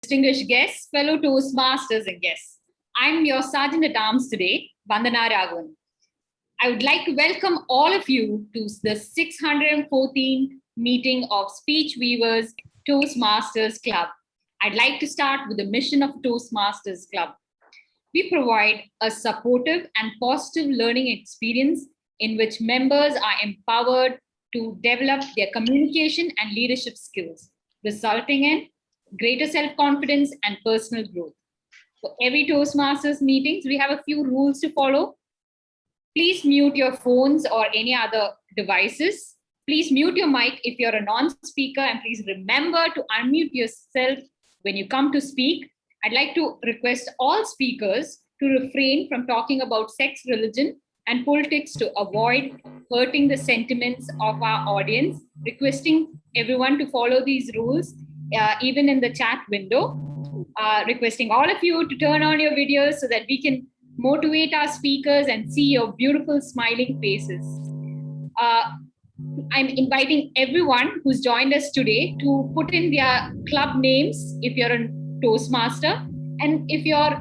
Distinguished guests, fellow Toastmasters and guests. I'm your Sergeant at Arms today, Vandana Raghavan. I would like to welcome all of you to the 614th meeting of Speech Weavers Toastmasters Club. I'd like to start with the mission of Toastmasters Club. We provide a supportive and positive learning experience in which members are empowered to develop their communication and leadership skills, resulting in greater self-confidence and personal growth. For every Toastmasters meetings, we have a few rules to follow. Please mute your phones or any other devices. Please mute your mic if you're a non-speaker, and please remember to unmute yourself when you come to speak. I'd like to request all speakers to refrain from talking about sex, religion, and politics to avoid hurting the sentiments of our audience. Requesting everyone to follow these rules, even in the chat window. Requesting all of you to turn on your videos so that we can motivate our speakers and see your beautiful smiling faces. I'm inviting everyone who's joined us today to put in their club names if you're a Toastmaster, and if you're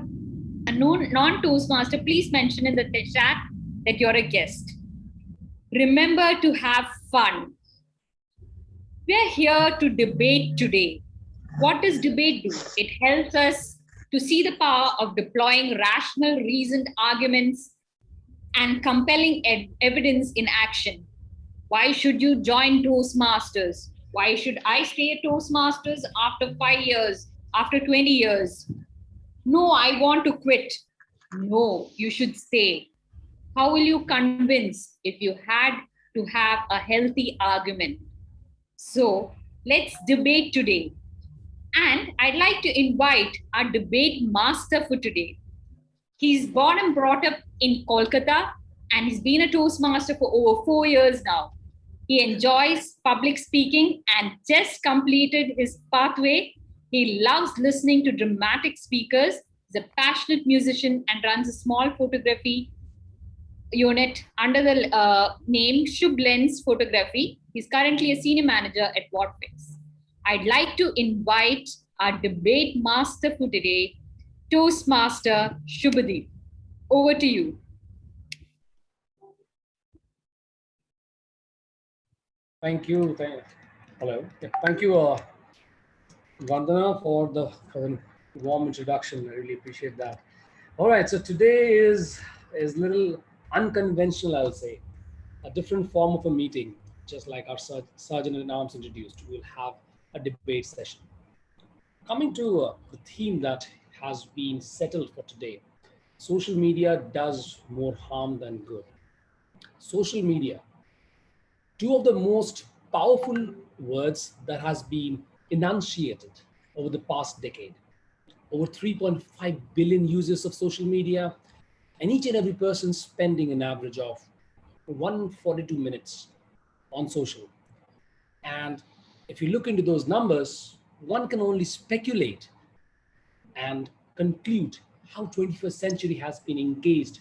a non-Toastmaster, please mention in the chat that you're a guest. Remember to have fun. We're here to debate today. What does debate do? It helps us to see the power of deploying rational, reasoned arguments and compelling evidence in action. Why should you join Toastmasters? Why should I stay at Toastmasters after 5 years, after 20 years? No, I want to quit. No, you should stay. How will you convince if you had to have a healthy argument? So let's debate today. And I'd like to invite our debate master for today. He's born and brought up in Kolkata, and he's been a Toastmaster for over 4 years now. He enjoys public speaking and just completed his pathway. He loves listening to dramatic speakers. He's a passionate musician and runs a small photography unit under the name Shubh Lens Photography. He's currently a senior manager at Whatfix. I'd like to invite our debate master for today, Toastmaster Shubhadeep. Over to you. Thank you. Hello. Thank you, Vandana, for the warm introduction. I really appreciate that. All right. So today is a little unconventional, I would say, a different form of a meeting, just like our Sergeant at Arms introduced. We'll have a debate session. Coming to the theme that has been settled for today, social media does more harm than good. Social media, two of the most powerful words that has been enunciated over the past decade. Over 3.5 billion users of social media, and each and every person spending an average of 142 minutes on social. And if you look into those numbers, one can only speculate and conclude how 21st century has been engaged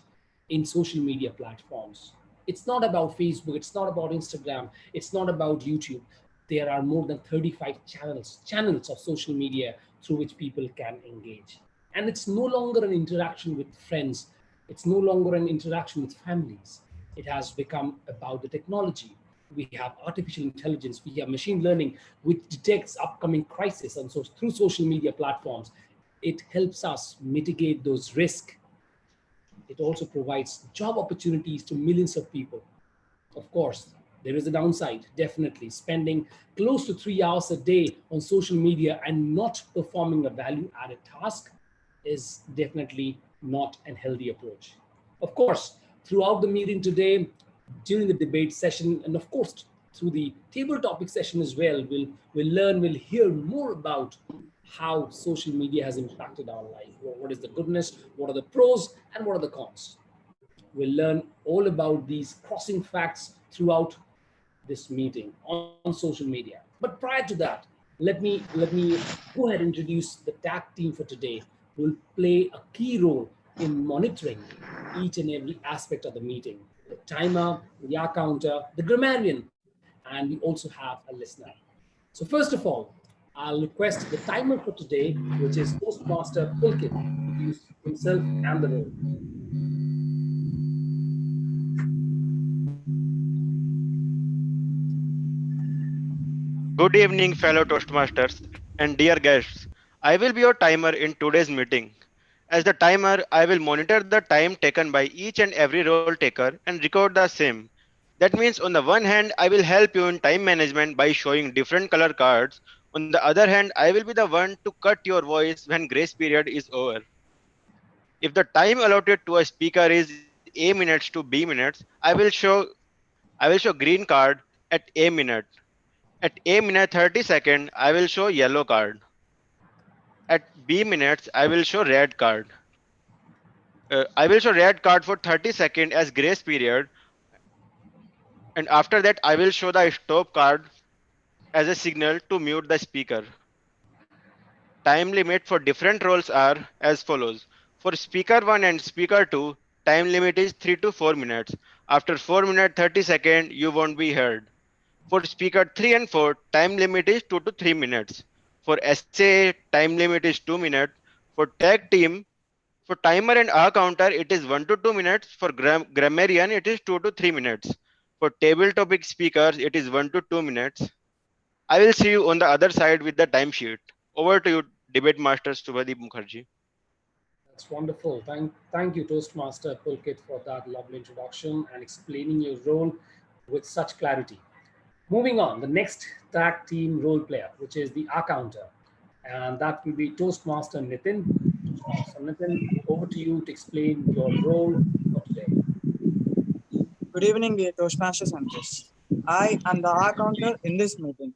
in social media platforms. It's not about Facebook, it's not about Instagram, it's not about YouTube. There are more than 35 channels of social media through which people can engage. And it's no longer an interaction with friends. It's no longer an interaction with families. It has become about the technology. We have artificial intelligence, we have machine learning, which detects upcoming crises. And so through social media platforms, it helps us mitigate those risks. It also provides job opportunities to millions of people. Of course, there is a downside, definitely. Spending close to 3 hours a day on social media and not performing a value-added task is definitely not a healthy approach. Of course, throughout the meeting today, during the debate session, and of course, through the table topic session as well, we'll hear more about how social media has impacted our life. What is the goodness, what are the pros, and what are the cons? We'll learn all about these crossing facts throughout this meeting on social media. But prior to that, let me go ahead and introduce the tag team for today, who will play a key role in monitoring each and every aspect of the meeting. The timer, the yak counter, the grammarian, and we also have a listener. So first of all, I'll request the timer for today, which is Toastmaster Pulkit, to introduce himself and the role. Good evening, fellow Toastmasters and dear guests. I will be your timer in today's meeting. As the timer, I will monitor the time taken by each and every role taker and record the same. That means, on the one hand, I will help you in time management by showing different color cards. On the other hand, I will be the one to cut your voice when grace period is over. If the time allotted to a speaker is A minutes to B minutes, I will show green card at A minute. At A minute 30 second, I will show yellow card. At B minutes, I will show red card. I will show red card for 30 second as grace period, and after that, I will show the stop card as a signal to mute the speaker. Time limit for different roles are as follows. For speaker 1 and speaker 2, time limit is 3 to 4 minutes. After 4 minutes 30 seconds, you won't be heard. For speaker 3 and 4, time limit is 2 to 3 minutes. For SA, time limit is 2 minutes. For tag team, for timer and R counter, it is 1 to 2 minutes. For grammarian, it is 2 to 3 minutes. For table topic speakers, it is 1 to 2 minutes. I will see you on the other side with the timesheet. Over to you, debate master Subhadeep Mukherjee. That's wonderful. Thank you, Toastmaster Pulkit, for that lovely introduction and explaining your role with such clarity. Moving on, the next tag team role player, which is the R counter, and that will be Toastmaster Nitin. Toastmaster Nitin, over to you to explain your role for today. Good evening, dear Toastmasters and guests. I am the R counter in this meeting.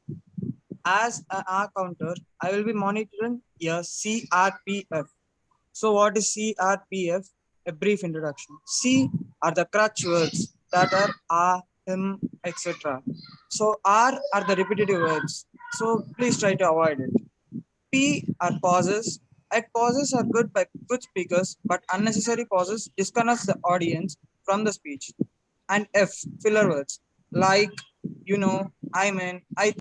As an R counter, I will be monitoring a CRPF. So, what is CRPF? A brief introduction. C are the crutch words that are him, etc. So, R are the repetitive words. So, please try to avoid it. P are pauses. At pauses are good by good speakers, but unnecessary pauses disconnects the audience from the speech. And F, filler words like, I mean, I.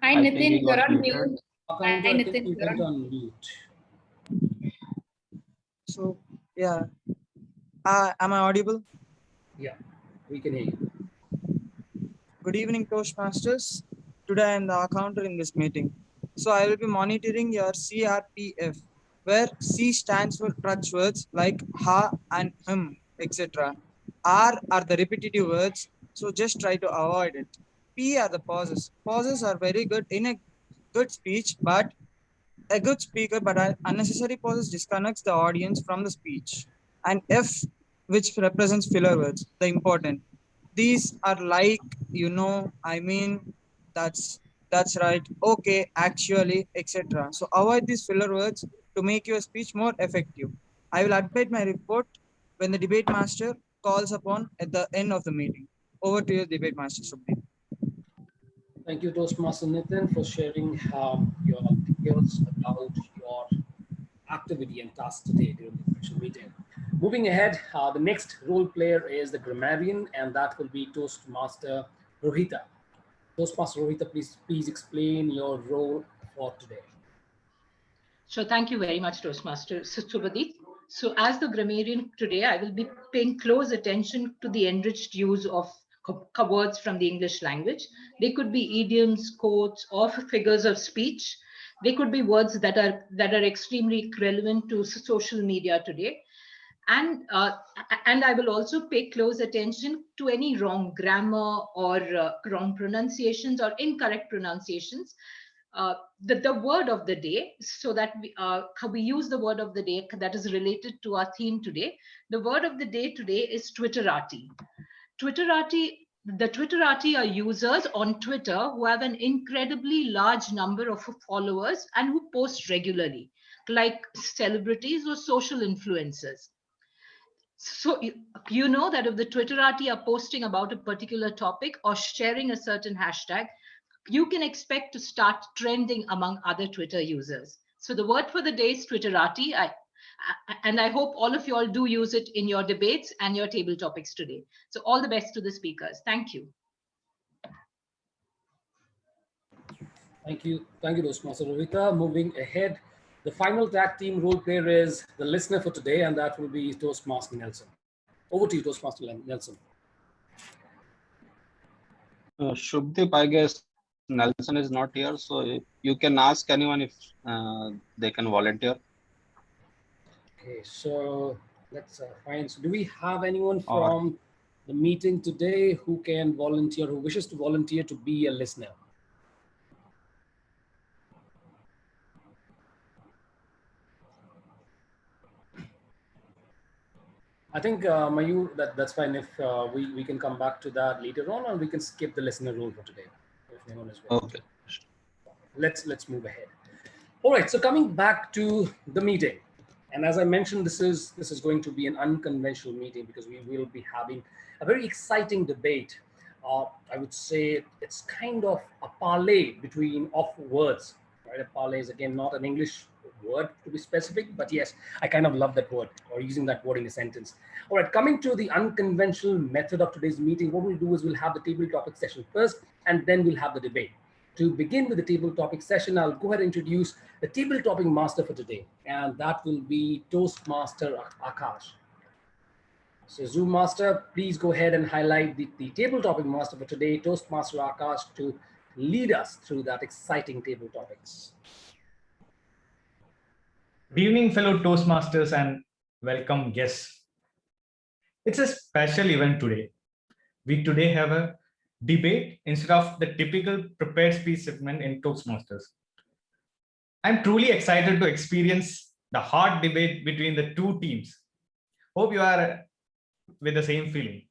Hi, I think Nitin, he you're got on muted. mute. R Hi, counter, I think Nitin, you you're went on. on mute. So, yeah, am I audible? Yeah, we can hear you. Good evening, Toastmasters. Today I am the accountant in this meeting. So I will be monitoring your CRPF, where C stands for crutch words like ha and him, etc. R are the repetitive words, so just try to avoid it. P are the pauses. Pauses are very good in a good speech, but a good speaker, but unnecessary pauses disconnects the audience from the speech. And F, which represents filler words, the important. These are like, I mean, that's that's right, okay, actually, etc. So avoid these filler words to make your speech more effective. I will update my report when the debate master calls upon at the end of the meeting. Over to you, debate master Subhi. Thank you, Toastmaster Nitin, for sharing your details about your activity and task today during the official meeting. Moving ahead, the next role player is the grammarian, and that will be Toastmaster Rohita. Toastmaster Rohita, please explain your role for today. So thank you very much, Toastmaster Subhadeep. So as the grammarian today, I will be paying close attention to the enriched use of words from the English language. They could be idioms, quotes, or figures of speech. They could be words that are extremely relevant to social media today. And I will also pay close attention to any wrong grammar or wrong pronunciations or incorrect pronunciations. The word of the day, so that we use the word of the day that is related to our theme today. The word of the day today is Twitterati. Twitterati. The Twitterati are users on Twitter who have an incredibly large number of followers and who post regularly, like celebrities or social influencers. So you know that if the Twitterati are posting about a particular topic or sharing a certain hashtag, you can expect to start trending among other Twitter users. So the word for the day is Twitterati. And I hope all of you all do use it in your debates and your table topics today. So all the best to the speakers. Thank you. Thank you, Toastmaster Rovita. Moving ahead, the final tag team role player is the listener for today, and that will be Toastmaster Nelson. Over to you, Toastmaster Nelson. Shubdeep, I guess Nelson is not here, so you can ask anyone if they can volunteer. Okay, so let's find. So, do we have anyone Or from the meeting today who can volunteer, who wishes to volunteer to be a listener? I think Mayur, that's fine. If we can come back to that later on, or we can skip the listener role for today. If anyone is willing okay. to. Let's move ahead. All right. So coming back to the meeting, and as I mentioned, this is going to be an unconventional meeting because we will be having a very exciting debate. I would say it's kind of a parlay between of words. Right? A parlay is again not an English word to be specific, but yes, I kind of love that word or using that word in a sentence. All right, coming to the unconventional method of today's meeting, what we'll do is we'll have the table topic session first, and then we'll have the debate. To begin with the table topic session, I'll go ahead and introduce the table topic master for today, and that will be Toastmaster Akash. So Zoom Master, please go ahead and highlight the table topic master for today, Toastmaster Akash, to lead us through that exciting table topics. Good evening, fellow Toastmasters, and welcome guests. It's a special event today. We today have a debate instead of the typical prepared speech segment in Toastmasters. I'm truly excited to experience the hot debate between the two teams. Hope you are with the same feeling.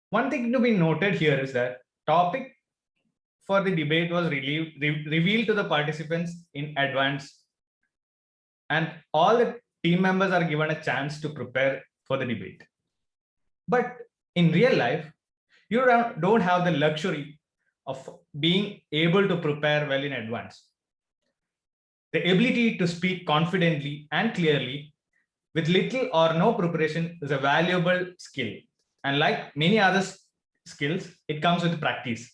One thing to be noted here is that topic for the debate was revealed to the participants in advance, and all the team members are given a chance to prepare for the debate. But in real life, you don't have the luxury of being able to prepare well in advance. The ability to speak confidently and clearly with little or no preparation is a valuable skill. And like many other skills, it comes with practice.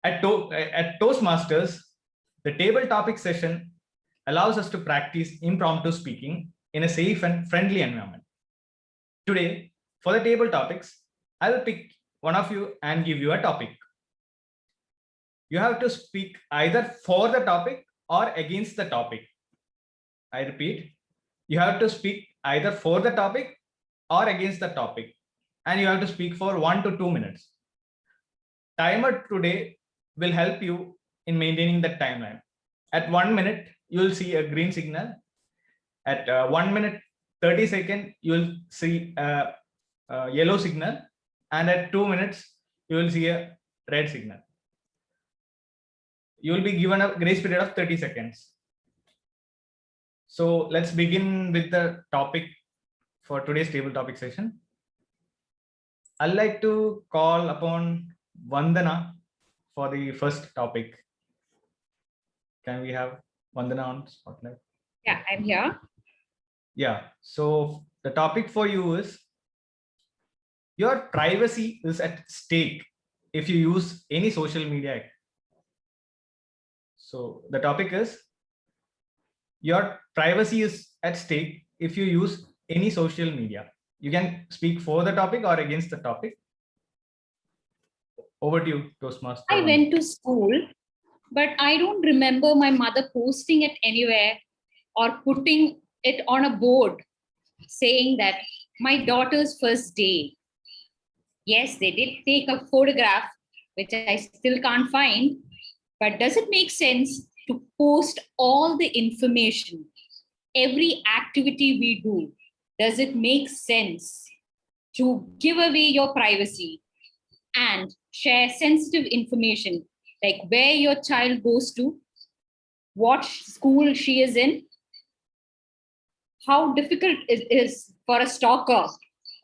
At Toastmasters, the table topic session allows us to practice impromptu speaking in a safe and friendly environment. Today, for the table topics, I will pick one of you and give you a topic. You have to speak either for the topic or against the topic. I repeat, you have to speak either for the topic or against the topic, and you have to speak for 1 to 2 minutes. Timer today will help you in maintaining that timeline. At 1 minute, you will see a green signal. At 1 minute 30 seconds, you will see a yellow signal, and at 2 minutes, you will see a red signal. You will be given a grace period of 30 seconds. So let's begin with the topic for today's table topic session. I'd like to call upon Vandana for the first topic. Can we have Vandana on spotlight? Yeah, I'm here. Yeah, so the topic for you is your privacy is at stake if you use any social media. So the topic is your privacy is at stake if you use any social media. You can speak for the topic or against the topic. Over to you, Toastmaster. I went to school, but I don't remember my mother posting it anywhere or putting it on a board saying that my daughter's first day. Yes, they did take a photograph, which I still can't find, but does it make sense to post all the information, every activity we do? Does it make sense to give away your privacy and share sensitive information like where your child goes to, what school she is in, how difficult it is for a stalker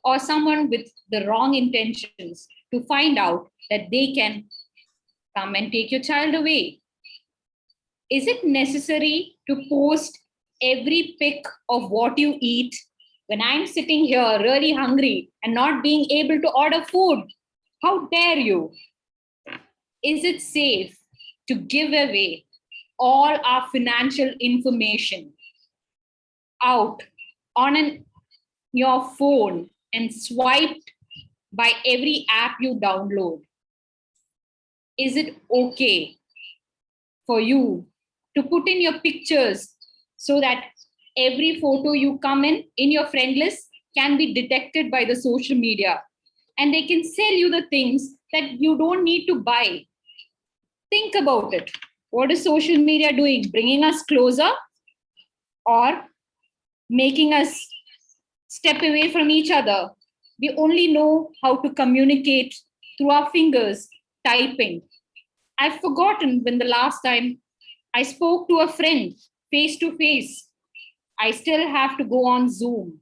or someone with the wrong intentions to find out that they can come and take your child away? Is it necessary to post every pic of what you eat, when I'm sitting here really hungry and not being able to order food? How dare you? Is it safe to give away all our financial information out on your phone and swiped by every app you download? Is it okay for you to put in your pictures so that every photo you come in your friend list can be detected by the social media and they can sell you the things that you don't need to buy? Think about it. What is social media doing? Bringing us closer or making us step away from each other? We only know how to communicate through our fingers, typing. I've forgotten when the last time I spoke to a friend face to face. I still have to go on Zoom.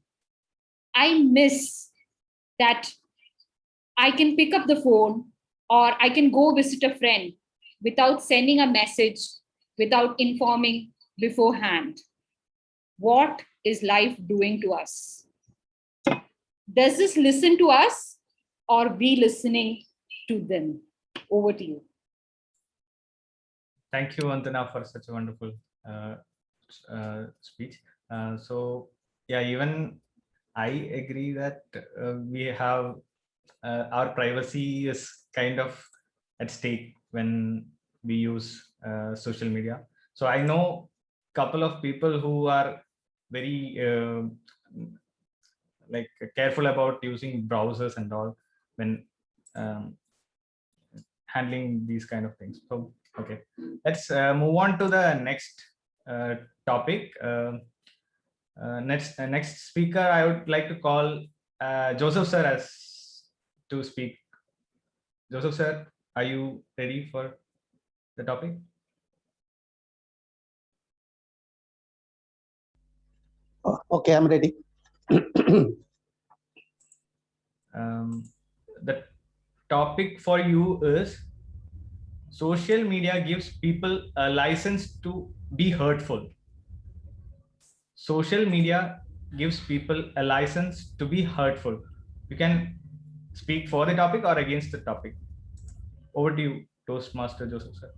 I miss that I can pick up the phone or I can go visit a friend without sending a message, without informing beforehand. What is life doing to us? Does this listen to us or we listening to them? Over to you. Thank you, Vandana, for such a wonderful speech. So, yeah, even I agree that we have our privacy is kind of at stake when we use social media. So I know a couple of people who are very like careful about using browsers and all when um, handling these kind of things. So okay, let's move on to the next topic. Next speaker, I would like to call Joseph sir as to speak. Joseph sir, are you ready for the topic? Okay, I'm ready. The topic for you is social media gives people a license to be hurtful. Social media gives people a license to be hurtful. You can speak for the topic or against the topic. Over to you, Toastmaster Joseph sir.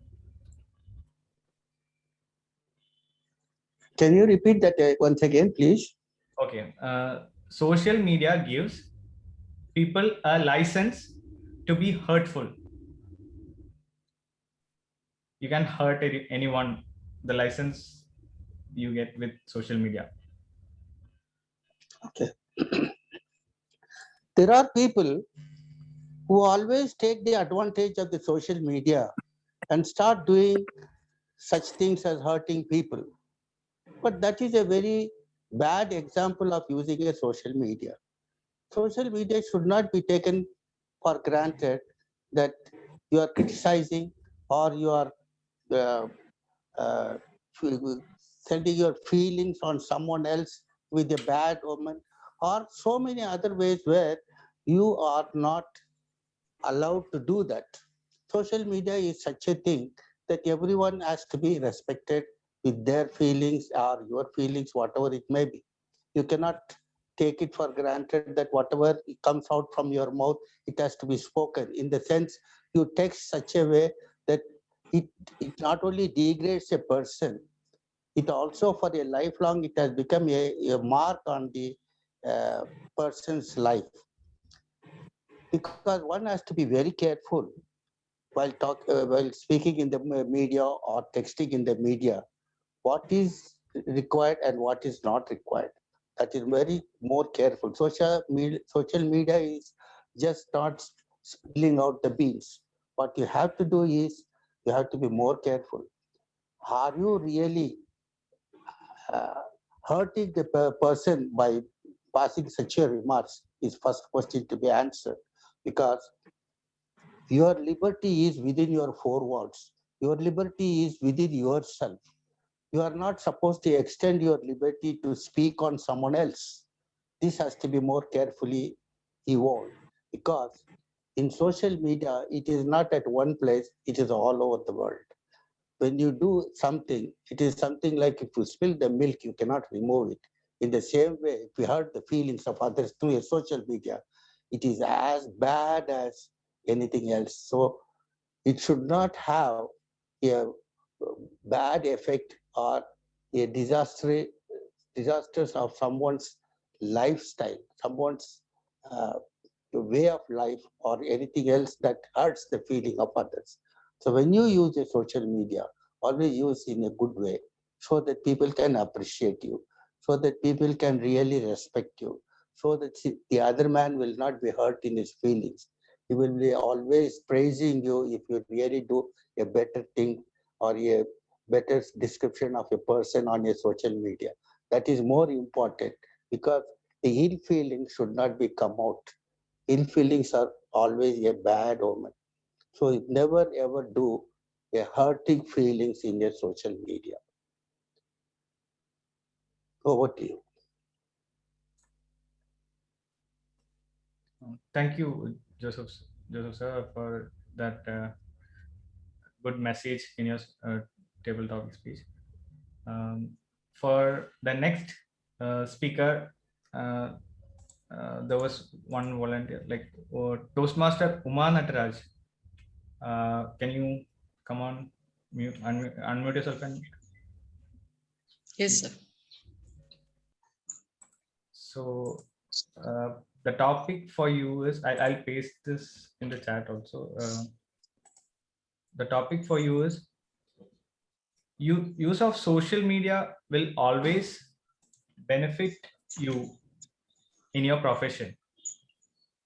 Can you repeat that once again, please? Okay. Social media gives people a license to be hurtful. You can hurt anyone. The license you get with social media. Okay. There are people who always take the advantage of the social media and start doing such things as hurting people. But that is a very bad example of using a social media. Social media should not be taken for granted that you are criticizing or you are uh, uh, sending your feelings on someone else with a bad omen, or so many other ways where you are not allowed to do that. Social media is such a thing that everyone has to be respected with their feelings or your feelings, whatever it may be. You cannot take it for granted that whatever comes out from your mouth, it has to be spoken. In the sense, you text such a way that it, it not only degrades a person, it also for a lifelong, it has become a mark on the person's life. Because one has to be very careful while speaking in the media or texting in the media, what is required and what is not required. That is very more careful. Social media is just not spilling out the beans. What you have to do is you have to be more careful. Are you really uh, hurting the person by passing such a remarks? Is first question to be answered, because your liberty is within your four walls. Your liberty is within yourself. You are not supposed to extend your liberty to speak on someone else. This has to be more carefully evolved, because in social media, it is not at one place, it is all over the world. when you do something, it is something like if you spill the milk, you cannot remove it. In the same way, if you hurt the feelings of others through your social media, it is as bad as anything else. So it should not have a bad effect or a disasters of someone's lifestyle, someone's uh, way of life, or anything else that hurts the feeling of others. So when you use a social media, always use in a good way so that people can appreciate you, so that people can really respect you, so that the other man will not be hurt in his feelings. He will be always praising you if you really do a better thing or a better description of a person on a social media. That is more important because the ill feelings should not be come out. Ill feelings are always a bad omen. So never ever do a hurting feelings in your social media. Over to you. Thank you, Joseph sir, for that good message in your table talk speech. For the next speaker, uh, there was one volunteer, like Toastmaster Uma Nataraj. Can you come on, unmute yourself and Yes, sir. So the topic for you is, I'll paste this in the chat also. The topic for you is, use of social media will always benefit you in your profession.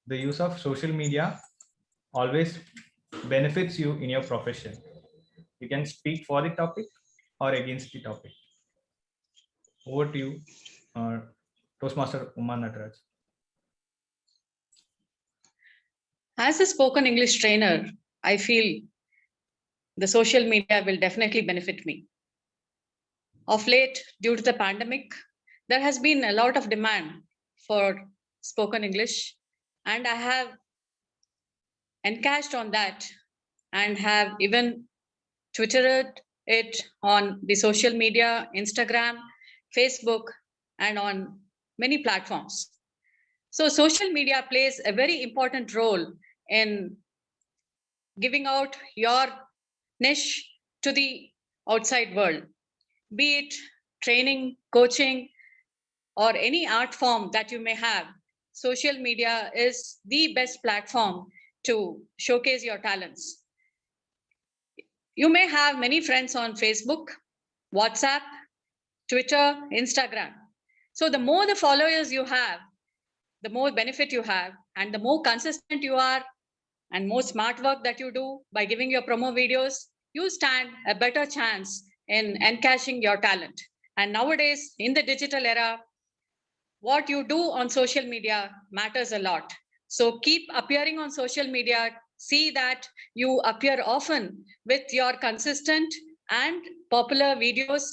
The use of social media always benefits you in your profession. You can speak for the topic or against the topic. Over to you, Toastmaster Uma Nataraj. As a spoken English trainer, I feel the social media will definitely benefit me. Of late, due to the pandemic, there has been a lot of demand for spoken English, and I have encashed on that and have even Twittered it on the social media, Instagram, Facebook, and on many platforms. So social media plays a very important role in giving out your niche to the outside world, be it training, coaching, or any art form that you may have. Social media is the best platform to showcase your talents. You may have many friends on Facebook, WhatsApp, Twitter, Instagram. So the more the followers you have, the more benefit you have, and the more consistent you are, and more smart work that you do by giving your promo videos, you stand a better chance in encashing your talent. And nowadays, in the digital era, what you do on social media matters a lot. So keep appearing on social media. See that you appear often with your consistent and popular videos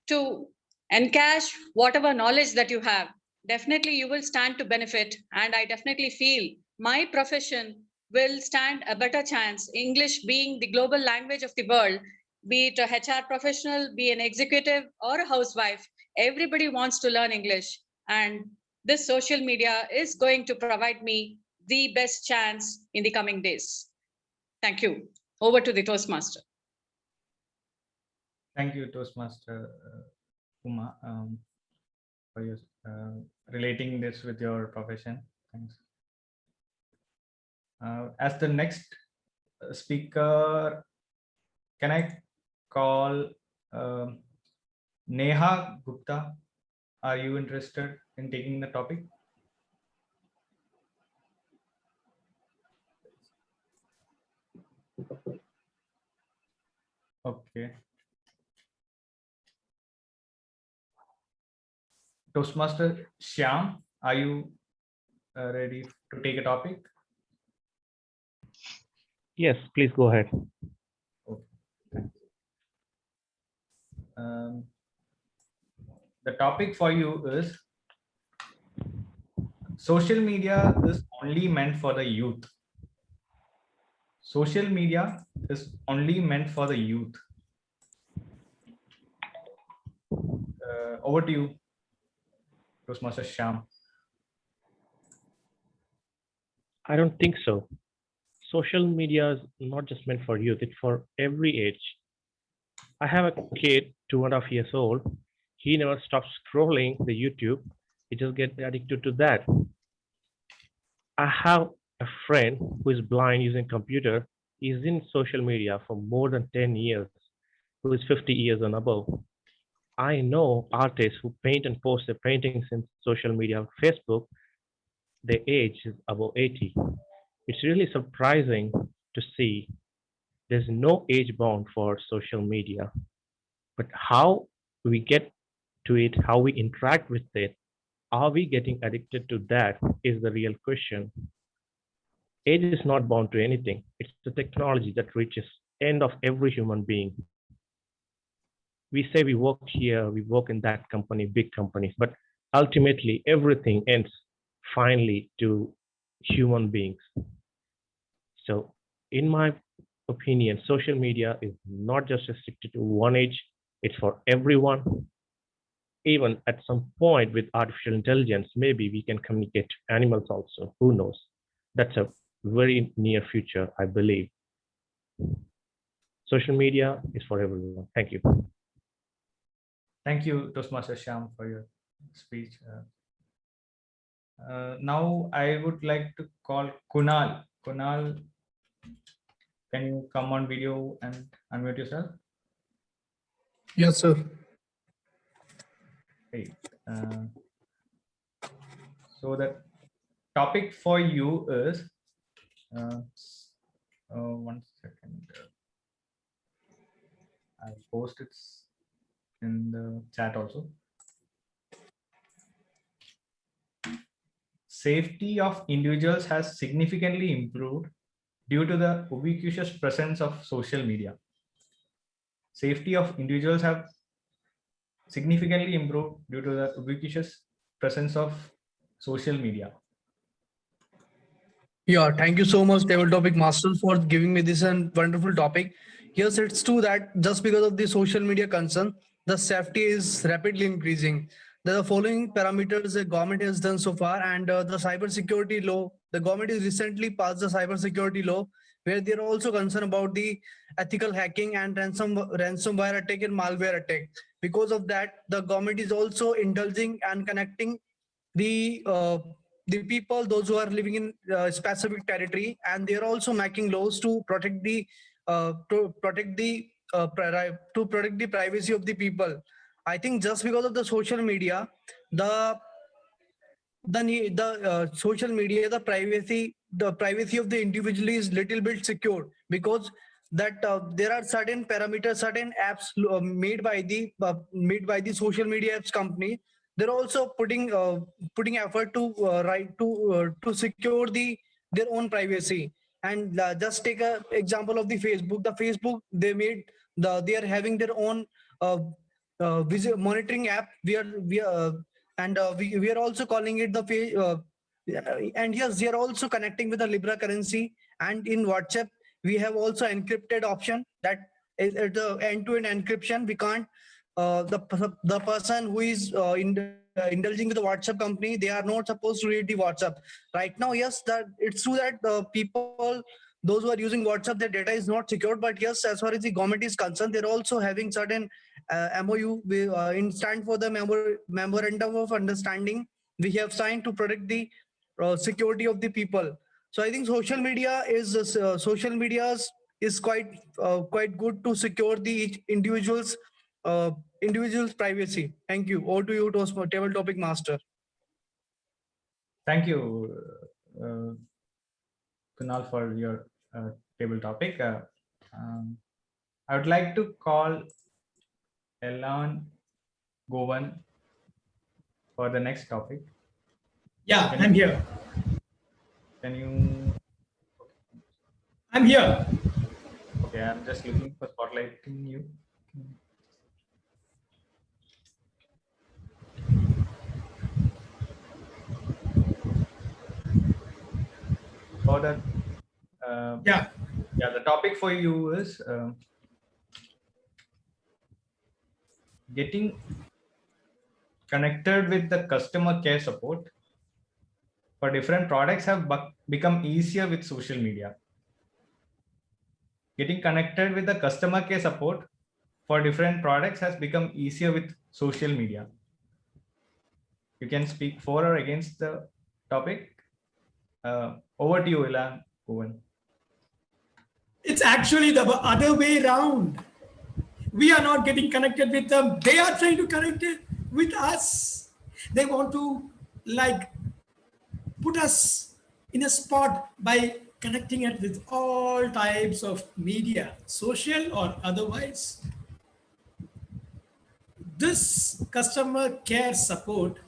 to encash whatever knowledge that you have. Definitely, you will stand to benefit. And I definitely feel my profession will stand a better chance. English being the global language of the world, be it a HR professional, be an executive or a housewife, everybody wants to learn English. And this social media is going to provide me the best chance in the coming days. Thank you. Over to the Toastmaster. Thank you, Toastmaster Uma, for your relating this with your profession. Thanks. As the next speaker, can I call Neha Gupta? Are you interested in taking the topic? Okay. Toastmaster Shyam, are you ready to take a topic? Yes, please go ahead. Okay. Thanks. The topic for you is, social media is only meant for the youth. Social media is only meant for the youth. Over to you, Toastmaster Shyam. I don't think so. Social media is not just meant for youth, it's for every age. I have a kid, 2.5 years old. He never stops scrolling the YouTube. He just gets addicted to that. I have a friend who is blind using computer. He's in social media for more than 10 years, who is 50 years and above. I know artists who paint and post their paintings in social media, Facebook. Their age is above 80. It's really surprising to see there's no age bound for social media. But how we get to it, how we interact with it, are we getting addicted to that is the real question. Age is not bound to anything. It's the technology that reaches end of every human being. We say we work here, we work in that company, big companies, but ultimately everything ends finally to human beings. So, in my opinion, social media is not just restricted to one age, it's for everyone. Even at some point with artificial intelligence, maybe we can communicate to animals also. Who knows? That's a very near future, I believe. Social media is for everyone. Thank you. Thank you, Toastmaster Shyam, for your speech. Now I would like to call Kunal. Kunal, can you come on video and unmute yourself? Yes, sir. Hey, so the topic for you is, one second, I'll post it in the chat also. Safety of individuals has significantly improved due to the ubiquitous presence of social media. Safety of individuals have significantly improved due to the ubiquitous presence of social media. Yeah, thank you so much, Table Topic Master, for giving me this wonderful topic. Yes, it's true that just because of the social media concern, the safety is rapidly increasing. There are the following parameters the government has done so far, and the cybersecurity law. The government has recently passed the cybersecurity law, where they are also concerned about the ethical hacking and ransomware attack and malware attack. Because of that, the government is also indulging and connecting the uh, the people, those who are living in specific territory, and they are also making laws to protect the to protect the privacy of the people. I think just because of the social media, the social media, the privacy of the individual is little bit secure, because that there are certain parameters, certain apps made by the social media apps company. They're also putting effort to to secure their own privacy. And just take a example of the Facebook. The Facebook, they are having their own monitoring app. We are also calling it and yes, they are also connecting with the Libra currency. And in WhatsApp, we have also encrypted option, that is the end-to-end encryption. We can't the person who is indulging with the WhatsApp company, they are not supposed to read the WhatsApp right now. Yes, that it's true that people, those who are using WhatsApp, their data is not secured. But yes, as far as the government is concerned, they're also having certain MOU in stand for the memorandum of understanding we have signed to protect the security of the people. So I think social media is quite good to secure the each uh, individual's privacy. Thank you. Over to you, Table Topic Master. Thank you, uh, Kunal, for your table topic. I would like to call Elan Govan for the next topic. Yeah, I'm here. Can you? I'm here. Okay, I'm just looking for spotlighting you. For that, Yeah. the topic for you is getting connected with the customer care support for different products have become easier with social media. Getting connected with the customer care support for different products has become easier with social media. You can speak for or against the topic. Over to you, Ilan Owen. It's actually the other way around. We are not getting connected with them. They are trying to connect it with us. They want to like put us in a spot by connecting it with all types of media, social or otherwise. This customer care support,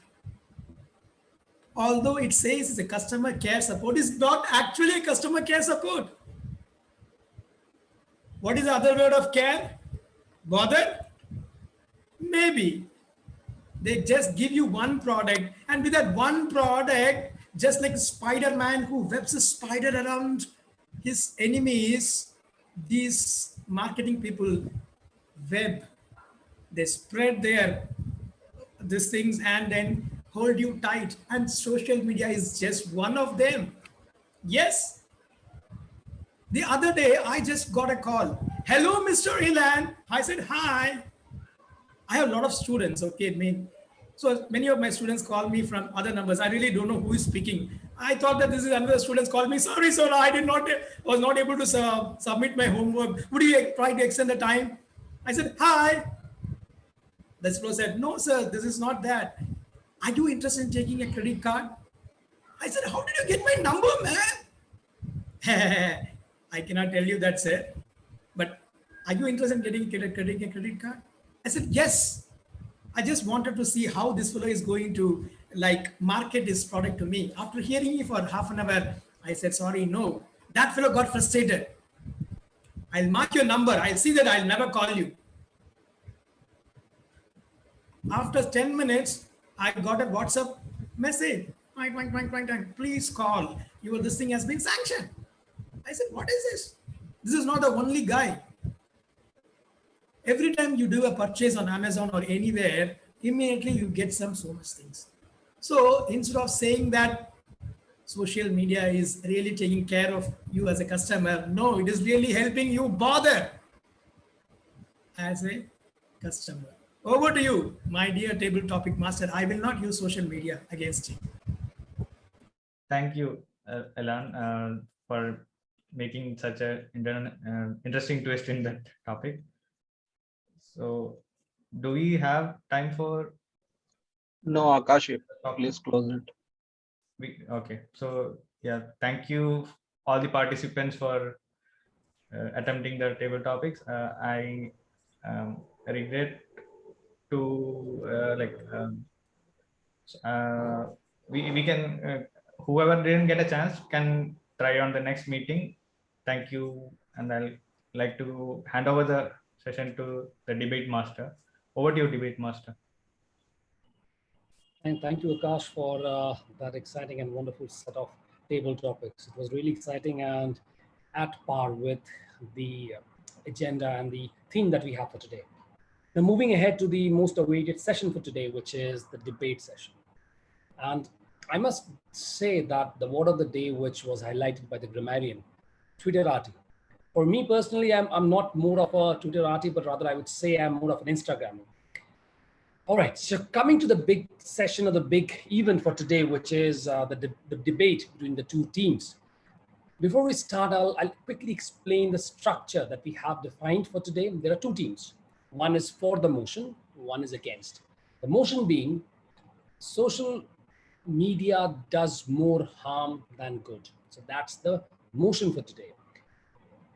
although it says it's a customer care support, is not actually a customer care support. What is the other word of care? Bother? Maybe. They just give you one product, and with that one product, just like Spider-Man who webs a spider around his enemies, these marketing people web, they spread their these things and then hold you tight, and social media is just one of them. Yes, the other day I just got a call. Hello, Mr. Ilan. I said hi. I have a lot of students, okay, so many of my students call me from other numbers. I really don't know who is speaking. I thought that this is another students call me. Sorry, sir, I was not able to submit my homework. Would you try to extend the time? I said, hi. The student said, no, sir, this is not that. Are you interested in taking a credit card? I said, how did you get my number, man? I cannot tell you that, sir. But are you interested in getting a credit card? I said, yes. I just wanted to see how this fellow is going to like market his product to me. After hearing me for half an hour, I said, sorry, no. That fellow got frustrated. I'll mark your number. I'll see that I'll never call you. After 10 minutes, I got a WhatsApp message. Please call. This thing has been sanctioned. I said, what is this? This is not the only guy. Every time you do a purchase on Amazon or anywhere, immediately you get so much things. So instead of saying that social media is really taking care of you as a customer, no, it is really helping you bother as a customer. Over to you, my dear table topic master. I will not use social media against you. Thank you, Ilan, for making such a interesting twist in that topic. So, do we have time for? No, Akash, please close it. Okay. So, yeah, thank you all the participants for attempting the table topics. I regret to we can whoever didn't get a chance can try on the next meeting. Thank you, and I'll like to hand over the session to the debate master. Over to you, debate master. And thank you, Akash, for that exciting and wonderful set of table topics. It was really exciting and at par with the agenda and the theme that we have for today. Now, moving ahead to the most awaited session for today, which is the debate session. And I must say that the word of the day, which was highlighted by the grammarian, Twitterati. For me personally, I'm not more of a Twitterati, but rather I would say I'm more of an Instagrammer. All right, so coming to the big session of the big event for today, which is the debate between the two teams. Before we start, I'll quickly explain the structure that we have defined for today. There are two teams. One is for the motion, one is against. The motion being social media does more harm than good. So that's the motion for today.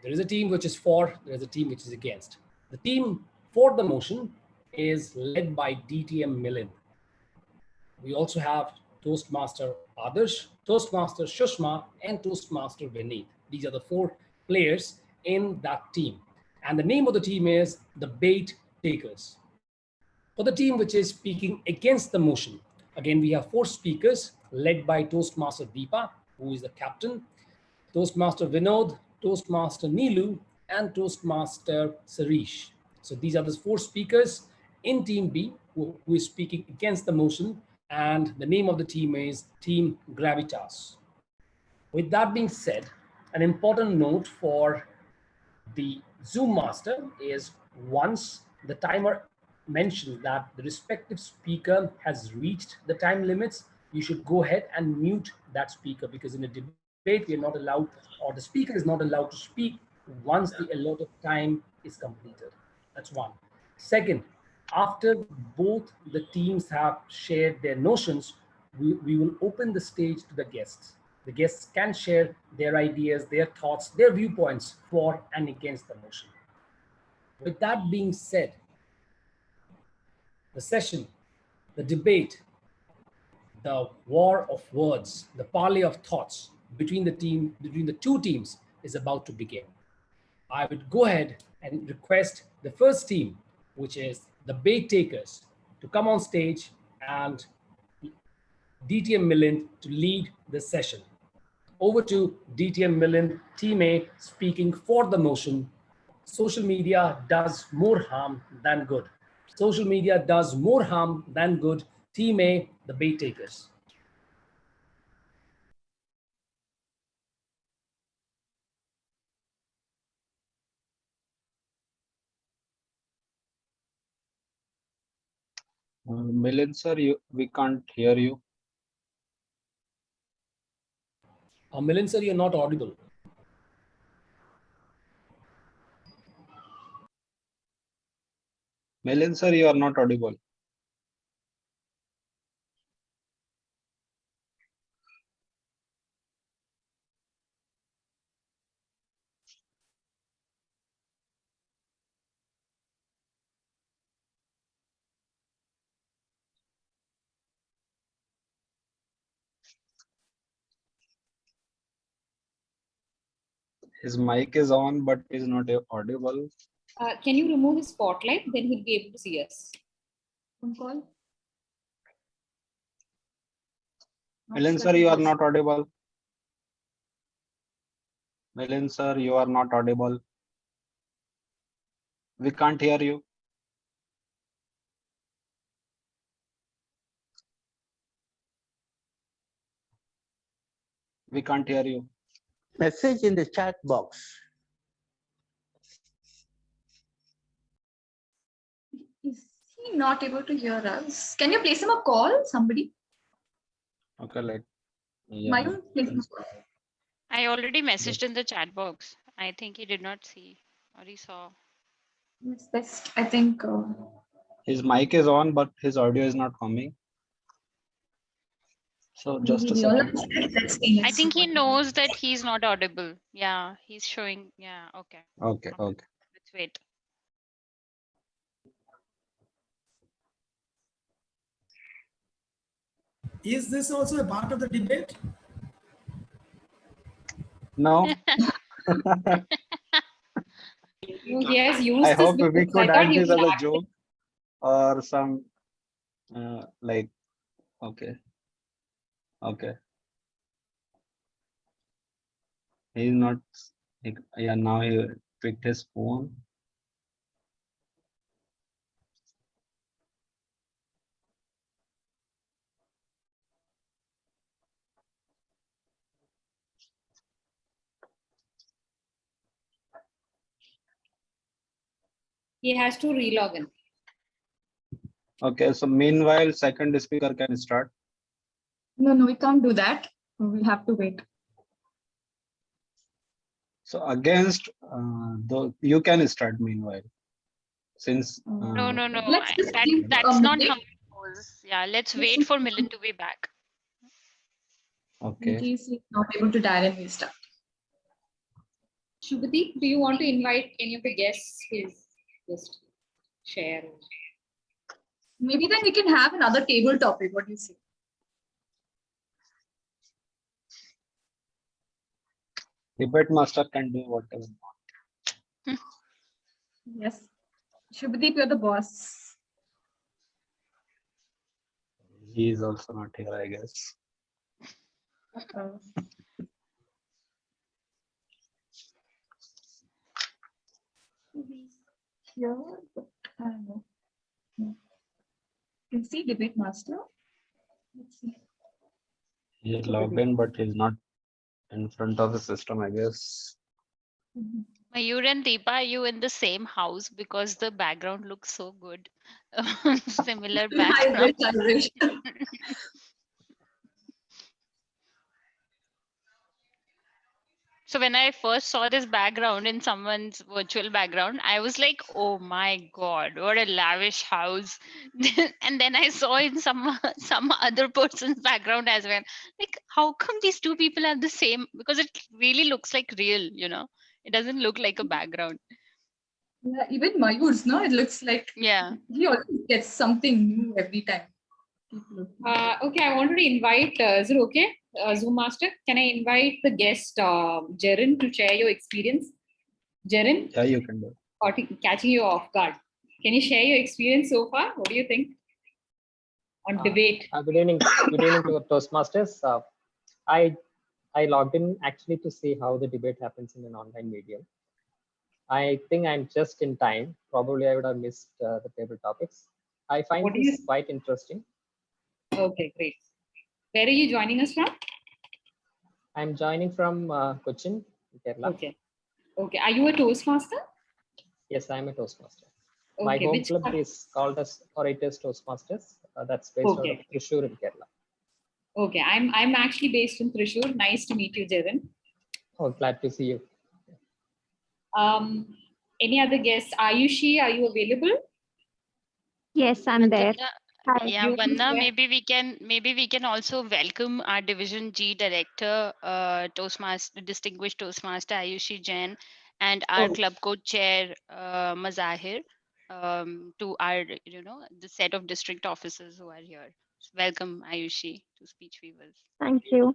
There is a team which is for, there is a team which is against. The team for the motion is led by DTM Milind. We also have Toastmaster Adarsh, Toastmaster Shushma, and Toastmaster Vineet. These are the four players in that team. And the name of the team is the Bait Takers. For the team which is speaking against the motion, again, we have four speakers led by Toastmaster Deepa, who is the captain, Toastmaster Vinod, Toastmaster Neelu, and Toastmaster Sarish. So these are the four speakers in Team B. who is speaking against the motion, and the name of the team is Team Gravitas. With that being said, an important note for the Zoom master is once the timer mentions that the respective speaker has reached the time limits, you should go ahead and mute that speaker, because in a debate we are not allowed, or the speaker is not allowed to speak once the allotted time is completed. That's one. Second, after both the teams have shared their notions, we will open the stage to the guests. The guests can share their ideas, their thoughts, their viewpoints for and against the motion. With that being said, the session, the debate, the war of words, the parley of thoughts between the two teams is about to begin. I would go ahead and request the first team, which is the bait takers, to come on stage, and DTM Milind to lead the session. Over to DTM Milind, Team A, speaking for the motion. Social media does more harm than good. Social media does more harm than good. Team A, the bait takers. Milind sir, we can't hear you. Milind sir, you're not audible. Milind sir, you are not audible. His mic is on, but he's not audible. Can you remove his spotlight? Then he'll be able to see us. Phone call. Milind sir, you are not audible. Milind sir, you are not audible. We can't hear you. We can't hear you. Message in the chat box. Is he not able to hear us? Can you place him a call, somebody? Okay, Why don't you place him a call? I already messaged in the chat box. I think he did not see or he saw. It's best, I think. His mic is on, but his audio is not coming. So just a second. I think he knows that he's not audible. Yeah, he's showing. Yeah, okay. Okay. Let's wait. Is this also a part of the debate? No. He has used I this hope we before. could I thought add he this would as a add it. joke or some like, okay. He's not, yeah, now he picked his phone. He has to relog in. Okay, so meanwhile, second speaker can start. No, we can't do that. We'll have to wait. So against, you can start meanwhile. Since No. Let's just give That's not minute. how it goes. Yeah, let's wait for Milind to be back. Okay. In case he's not able to dial in, we'll start. Shubhadeep, do you want to invite any of the guests? Please just share. Maybe then we can have another table topic. What do you say? Debate master can do whatever. Yes. Shubhadeep, you're the boss. He is also not here, I guess. Here, but I don't know. Can see debate master. Let's see. He's logged in, but he's not in front of the system, I guess. Mayur and Deepa, are you in the same house? Because the background looks so good. Similar I background. wish, I wish. So when I first saw this background in someone's virtual background, I was like, "Oh my God, what a lavish house!" And then I saw in some other person's background as well. Like, how come these two people are the same? Because it really looks like real, you know. It doesn't look like a background. Yeah, even Mayur's, no, it looks like Yeah. he always gets something new every time. Okay, I wanted to invite, is it okay, Zoom Master? Can I invite the guest, Jaren, to share your experience? Jaren, Yeah, you can do. catching you off guard. Can you share your experience so far? What do you think on debate? Good evening. Good evening to Toastmasters. I logged in actually to see how the debate happens in an online medium. I think I'm just in time. Probably I would have missed the table topics. I find this quite interesting. Okay, great. Where are you joining us from? I'm joining from Cochin, Kerala. Okay. Okay. Are you a Toastmaster? Yes, I'm a Toastmaster. Okay, My home which club club? is called as Orators Toastmasters. That's based out of Okay. Thrissur in Kerala. Okay, I'm actually based in Thrissur. Nice to meet you, Jaren. Oh, glad to see you. Any other guests? Ayushi, are you available? Yes, I'm there. Hi. Yeah, Vanna, maybe we can also welcome our Division G Director, Toastmaster, distinguished Toastmaster Ayushi Jain, and our club co-chair Mazahir, to our the set of district officers who are here. Welcome, Ayushi, to Speech Weavers. Thank you.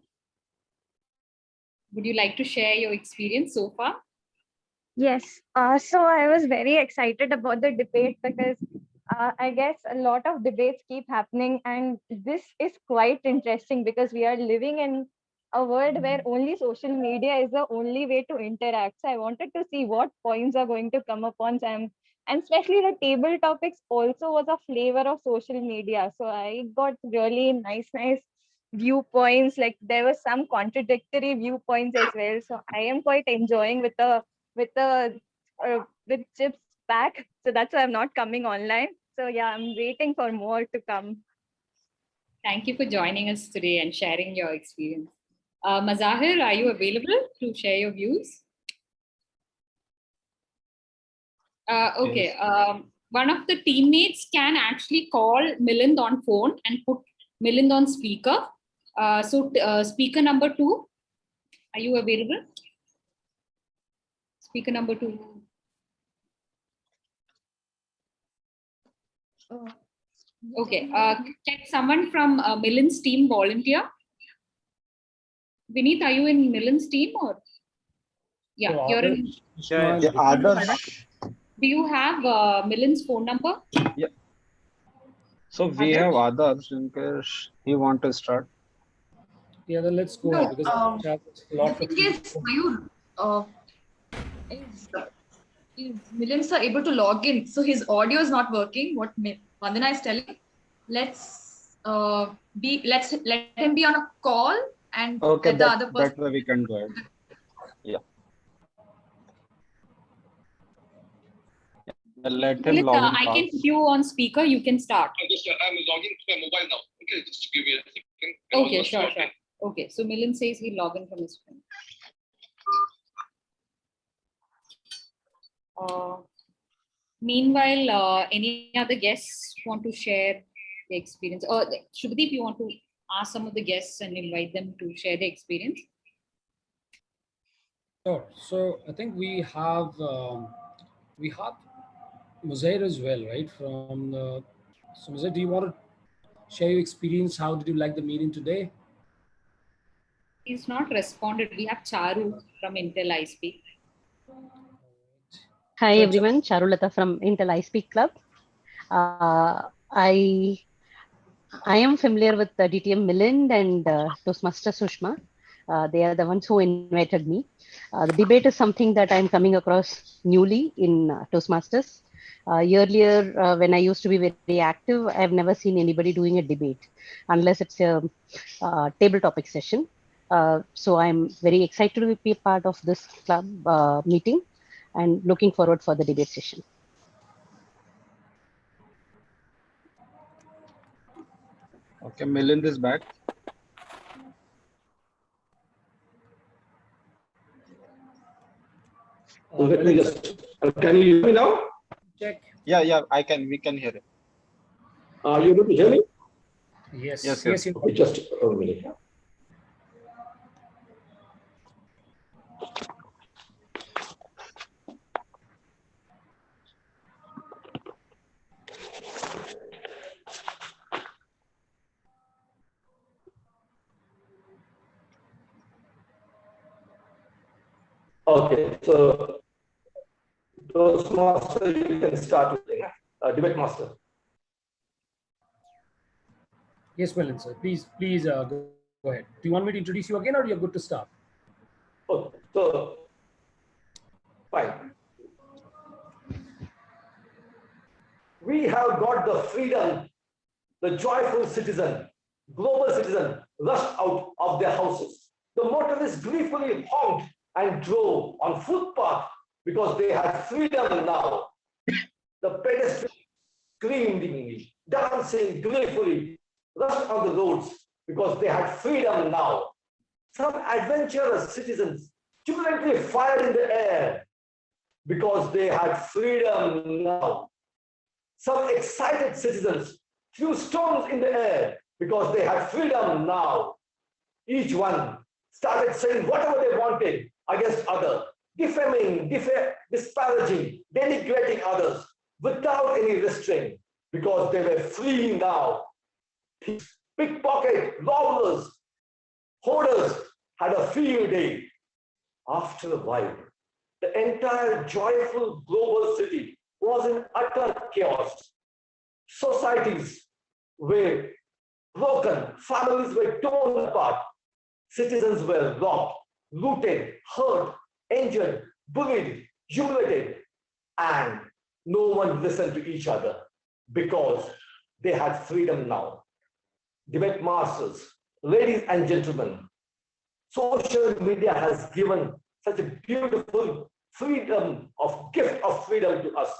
Would you like to share your experience so far? Yes. So I was very excited about the debate because I guess a lot of debates keep happening, and this is quite interesting because we are living in a world where only social media is the only way to interact. So I wanted to see what points are going to come upon them, and especially the table topics also was a flavor of social media. So I got really nice viewpoints. Like there was some contradictory viewpoints as well. So I am quite enjoying with chips back. So that's why I'm not coming online. So yeah, I'm waiting for more to come. Thank you for joining us today and sharing your experience. Mazahir, are you available to share your views? Okay. Yes. One of the teammates can actually call Milind on phone and put Milind on speaker. Speaker number 2, are you available? Speaker number 2. Okay. Can someone from Milind's team volunteer? Vineet, are you in Milind's team or? Yeah, So you're in. Yeah, Adarsh. Do you have Milind's phone number? Yeah. So we have Adarsh in case he want to start. Yeah, then let's go ahead because I have a lot The of thing is, Mayur, is Milind sir able to log in? So his audio is not working. What Vandana is telling, let's let him be on a call and Okay, let the other person. that way we can go ahead. Yeah. Let him Milind, log in I can fast. put you on speaker. You can start. I'm logging to my mobile now. Okay, just give me a second. Okay, sure. Okay, so Milind says he'll log in from his phone. Meanwhile, any other guests want to share the experience? Or Shubhadeep, you want to ask some of the guests and invite them to share their experience? Sure. So I think we have Muzair as well, right? So Muzair, do you want to share your experience? How did you like the meeting today? He's not responded. We have Charu from Intel I Speak. Hi everyone, Charulata from Intel I Speak Club. I am familiar with DTM Milind and Toastmaster Sushma. They are the ones who invited me. The debate is something that I'm coming across newly in Toastmasters. Earlier, when I used to be very active, I've never seen anybody doing a debate unless it's a table topic session. So I'm very excited to be a part of this club meeting and looking forward for the debate session. Okay, Milind is back. Let me just. Can you hear me now? Check. Yeah, we can hear it. Are you able to hear me? Yes. Yes. Okay, just a minute. Okay, so Toastmaster, you can start with debate master. Yes, Milind, sir. Please go ahead. Do you want me to introduce you again, or you're good to start? Oh, so fine. We have got the freedom, the joyful citizen, global citizen rushed out of their houses. The motorists gleefully honked and drove on footpath because they had freedom now. The pedestrians screaming, dancing gleefully, rushed on the roads because they had freedom now. Some adventurous citizens jubilantly fired in the air because they had freedom now. Some excited citizens threw stones in the air because they had freedom now. Each one started saying whatever they wanted against others, defaming, disparaging, denigrating others without any restraint because they were free now. Pickpocket, robbers, hoarders had a field day. After a while, the entire joyful global city was in utter chaos. Societies were broken, families were torn apart, citizens were robbed, looted, hurt, injured, bullied, humiliated, and no one listened to each other because they had freedom now. Debate masters, ladies and gentlemen, social media has given such a beautiful gift of freedom to us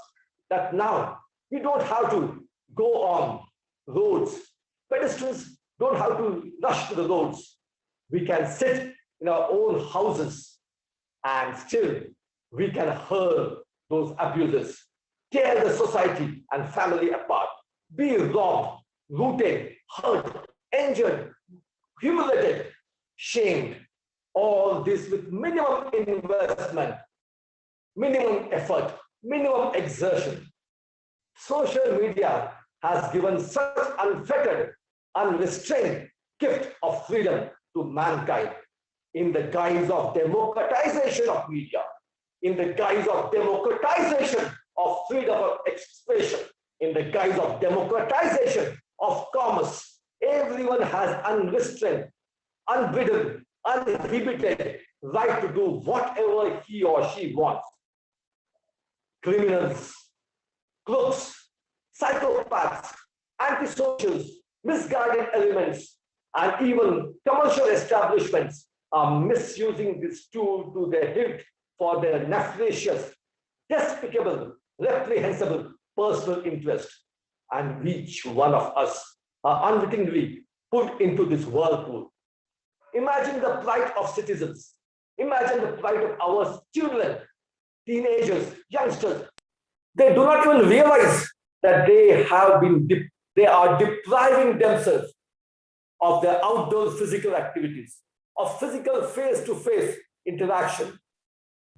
that now we don't have to go on roads. Pedestrians don't have to rush to the roads. We can sit in our own houses and still we can hurl those abuses, tear the society and family apart, be robbed, looted, hurt, injured, humiliated, shamed. All this with minimum investment, minimum effort, minimum exertion. Social media has given such unfettered, unrestrained gift of freedom to mankind in the guise of democratization of media, in the guise of democratization of freedom of expression, in the guise of democratization of commerce. Everyone has unrestrained, unbidden, uninhibited right to do whatever he or she wants. Criminals, crooks, psychopaths, antisocials, misguided elements, and even commercial establishments are misusing this tool to their hilt for their nefarious, despicable, reprehensible personal interest. And each one of us are unwittingly put into this whirlpool. Imagine the plight of citizens. Imagine the plight of our children, teenagers, youngsters. They do not even realize that they are depriving themselves of their outdoor physical activities, of physical face-to-face interaction.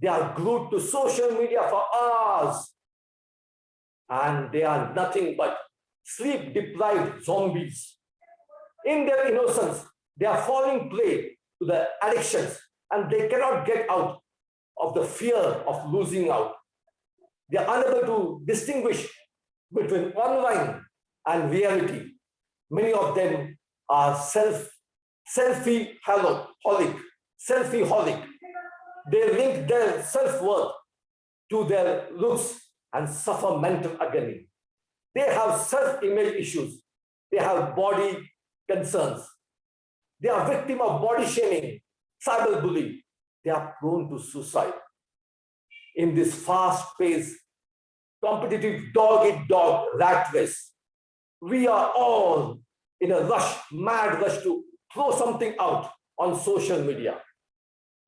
They are glued to social media for hours, and they are nothing but sleep-deprived zombies. In their innocence, they are falling prey to the addictions, and they cannot get out of the fear of losing out. They are unable to distinguish between online and reality. Many of them are selfie-holic. They link their self-worth to their looks, and suffer mental agony. They have self-image issues. They have body concerns. They are victim of body shaming, cyberbullying. They are prone to suicide. In this fast-paced, competitive dog-eat-dog rat race, we are all in a rush, mad rush to throw something out on social media.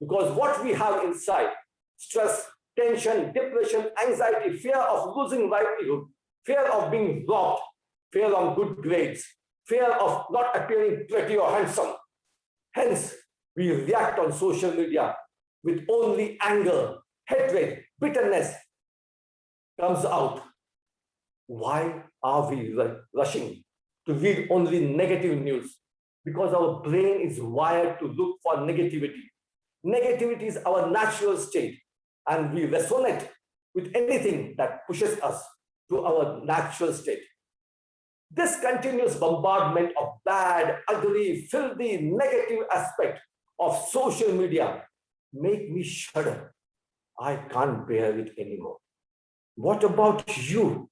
Because what we have inside, stress, tension, depression, anxiety, fear of losing livelihood, fear of being robbed, fear of good grades, fear of not appearing pretty or handsome. Hence, we react on social media with only anger, hatred, bitterness comes out. Why are we rushing to read only negative news? Because our brain is wired to look for negativity. Negativity is our natural state, and we resonate with anything that pushes us to our natural state. This continuous bombardment of bad, ugly, filthy, negative aspect of social media make me shudder. I can't bear it anymore. What about you?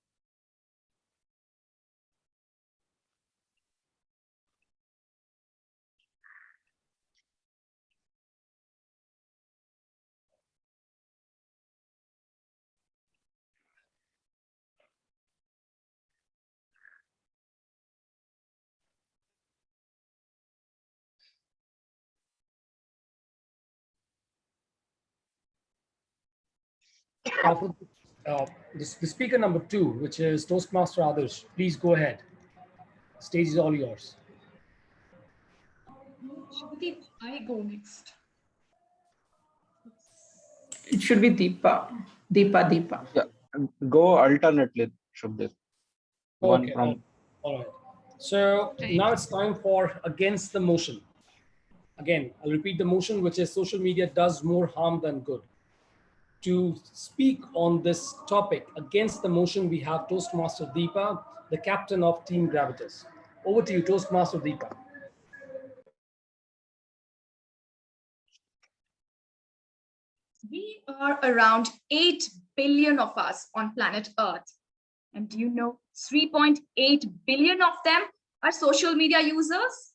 The speaker number 2, which is Toastmaster Adarsh, please go ahead. Stage is all yours. Shubhadeep, I go next. It should be Deepa. Deepa. Yeah, go alternately, Shubdeep. One Okay, from. all right. So now it's time for against the motion. Again, I'll repeat the motion, which is social media does more harm than good. To speak on this topic against the motion, we have Toastmaster Deepa, the captain of Team Gravitas. Over to you, Toastmaster Deepa. We are around 8 billion of us on planet Earth. And do you know 3.8 billion of them are social media users?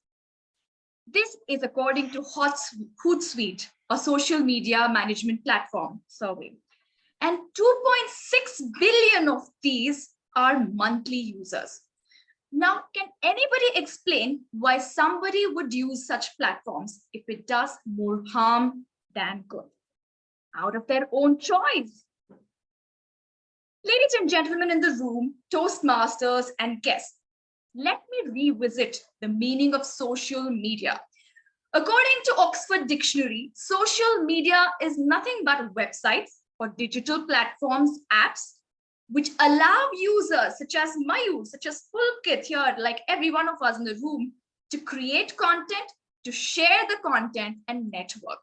This is according to Hootsuite, a social media management platform survey. And 2.6 billion of these are monthly users. Now, can anybody explain why somebody would use such platforms if it does more harm than good? Out of their own choice. Ladies and gentlemen in the room, Toastmasters and guests, let me revisit the meaning of social media. According to Oxford Dictionary, social media is nothing but websites or digital platforms, apps, which allow users such as Mayur, such as Pulkit here, like every one of us in the room, to create content, to share the content and network.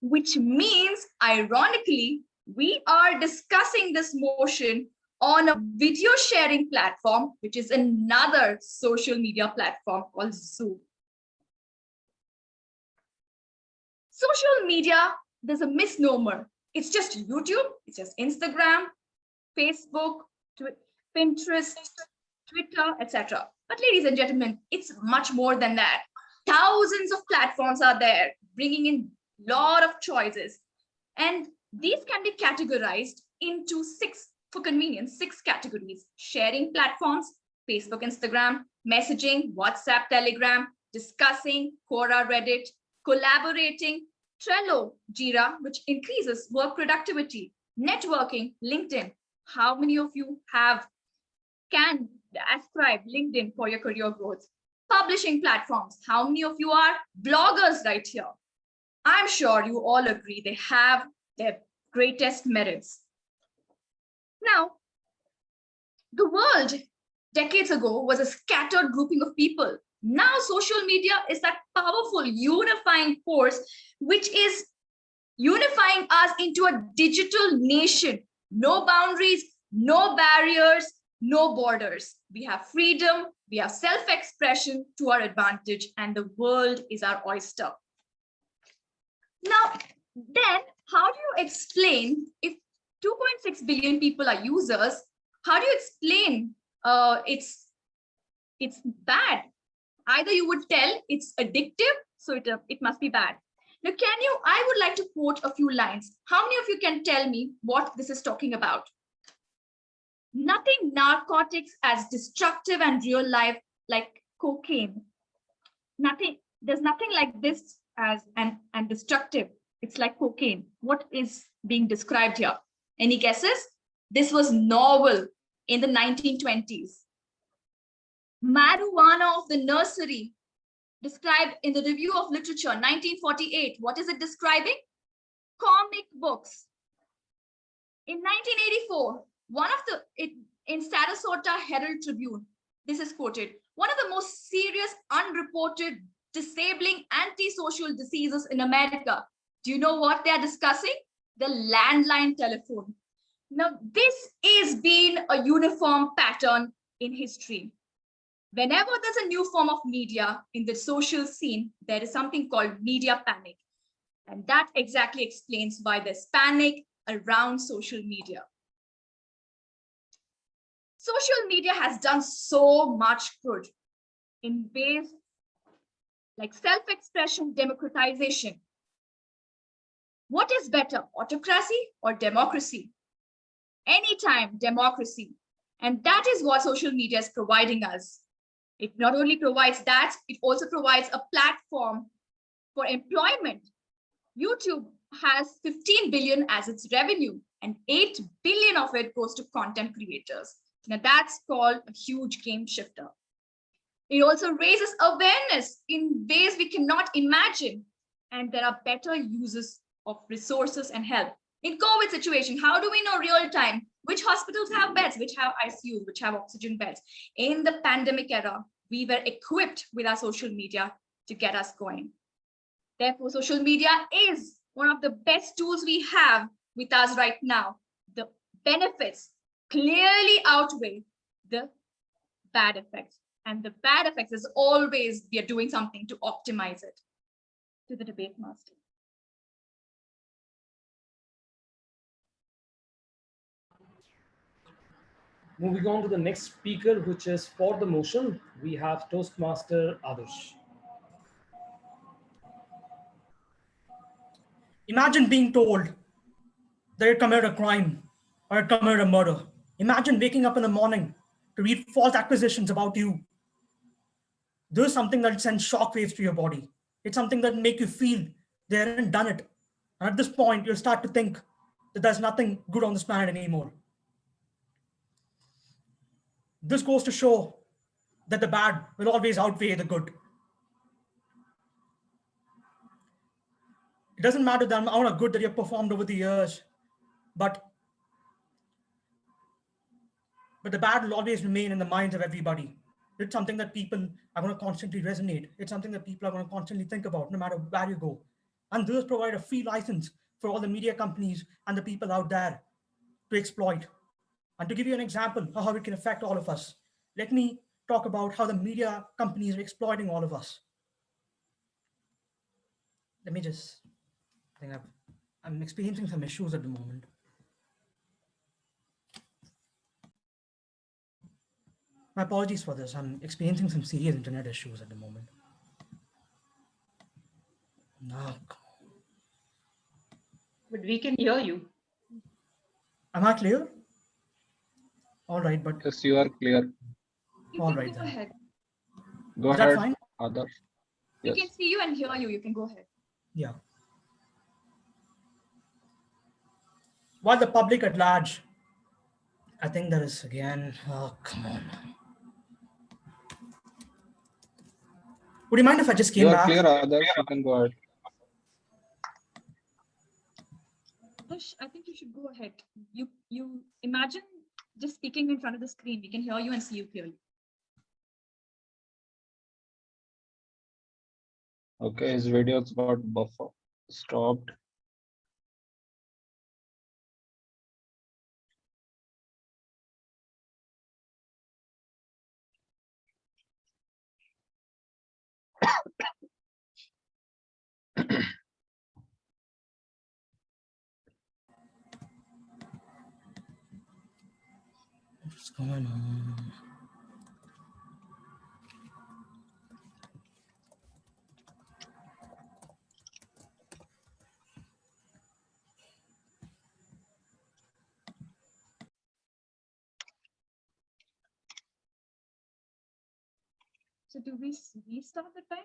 Which means, ironically, we are discussing this motion on a video sharing platform, which is another social media platform called Zoom. Social media, there's a misnomer. It's just YouTube, it's just Instagram, Facebook, Pinterest, Twitter, etc. But ladies and gentlemen, it's much more than that. Thousands of platforms are there, bringing in a lot of choices. And these can be categorized into 6, for convenience, 6 categories. Sharing platforms, Facebook, Instagram, messaging, WhatsApp, Telegram, discussing, Quora, Reddit, collaborating, Trello, Jira, which increases work productivity, networking, LinkedIn. How many of you can ascribe LinkedIn for your career growth? Publishing platforms. How many of you are bloggers right here? I'm sure you all agree they have their greatest merits. Now, the world decades ago was a scattered grouping of people. Now, social media is that powerful unifying force, which is unifying us into a digital nation. No boundaries, no barriers, no borders. We have freedom, we have self-expression to our advantage, and the world is our oyster. Now, then, how do you explain if 2.6 billion people are users. How do you explain it's bad? Either you would tell it's addictive, so it must be bad. Now, I would like to quote a few lines. How many of you can tell me what this is talking about? Nothing narcotics as destructive and real life like cocaine. There's nothing like this as and destructive. It's like cocaine. What is being described here? Any guesses? This was novel in the 1920s. Marijuana of the nursery, described in the Review of Literature, 1948. What is it describing? Comic books. In 1984, in Sarasota Herald Tribune, this is quoted, one of the most serious unreported disabling antisocial diseases in America. Do you know what they are discussing? The landline telephone. Now, this is been a uniform pattern in history. Whenever there's a new form of media in the social scene, there is something called media panic. And that exactly explains why there's panic around social media. Social media has done so much good in ways like self-expression, democratization. What is better, autocracy or democracy? Anytime democracy. And that is what social media is providing us. It not only provides that, it also provides a platform for employment. YouTube has 15 billion as its revenue, and 8 billion of it goes to content creators. Now that's called a huge game shifter. It also raises awareness in ways we cannot imagine, and there are better uses of resources and help. In COVID situation, how do we know real time which hospitals have beds, which have ICUs, which have oxygen beds? In the pandemic era, we were equipped with our social media to get us going. Therefore, social media is one of the best tools we have with us right now. The benefits clearly outweigh the bad effects. And the bad effects is always we are doing something to optimize it. To the debate master. Moving on to the next speaker, which is for the motion, we have Toastmaster Adarsh. Imagine being told that you committed a crime or you committed a murder. Imagine waking up in the morning to read false accusations about you. This is something that sends shockwaves to your body. It's something that make you feel they haven't done it. And at this point, you'll start to think that there's nothing good on this planet anymore. This goes to show that the bad will always outweigh the good. It doesn't matter the amount of good that you've performed over the years, but the bad will always remain in the minds of everybody. It's something that people are going to constantly resonate. It's something that people are going to constantly think about no matter where you go. And those provide a free license for all the media companies and the people out there to exploit. And to give you an example of how it can affect all of us, let me talk about how the media companies are exploiting all of us. Let me just think I'm experiencing some issues at the moment. My apologies for this. I'm experiencing some serious internet issues at the moment. No. But we can hear you. Am I clear? All right, but Yes, you are clear. all right Go then. ahead. Go Is that ahead, fine? Adarsh. We Yes. can see you and hear you. You can go ahead. Yeah. While the public at large, I think there is again, oh, come on. Would you mind if I just You came are back? clear, Adarsh. You can go ahead. I think you should go ahead. You imagine just speaking in front of the screen. We can hear you and see you clearly. Okay, his video's got buffer stopped. What's going on? So do we restart the time?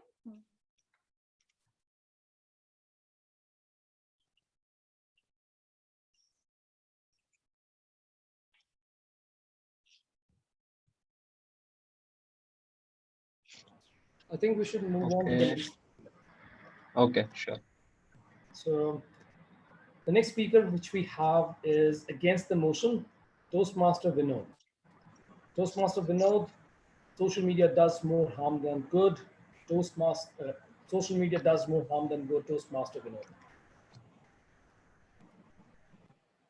I think we should move on to the Okay. next. Okay, sure. So the next speaker which we have is against the motion, Toastmaster Vinod. Toastmaster Vinod, social media does more harm than good. Social media does more harm than good. Toastmaster Vinod.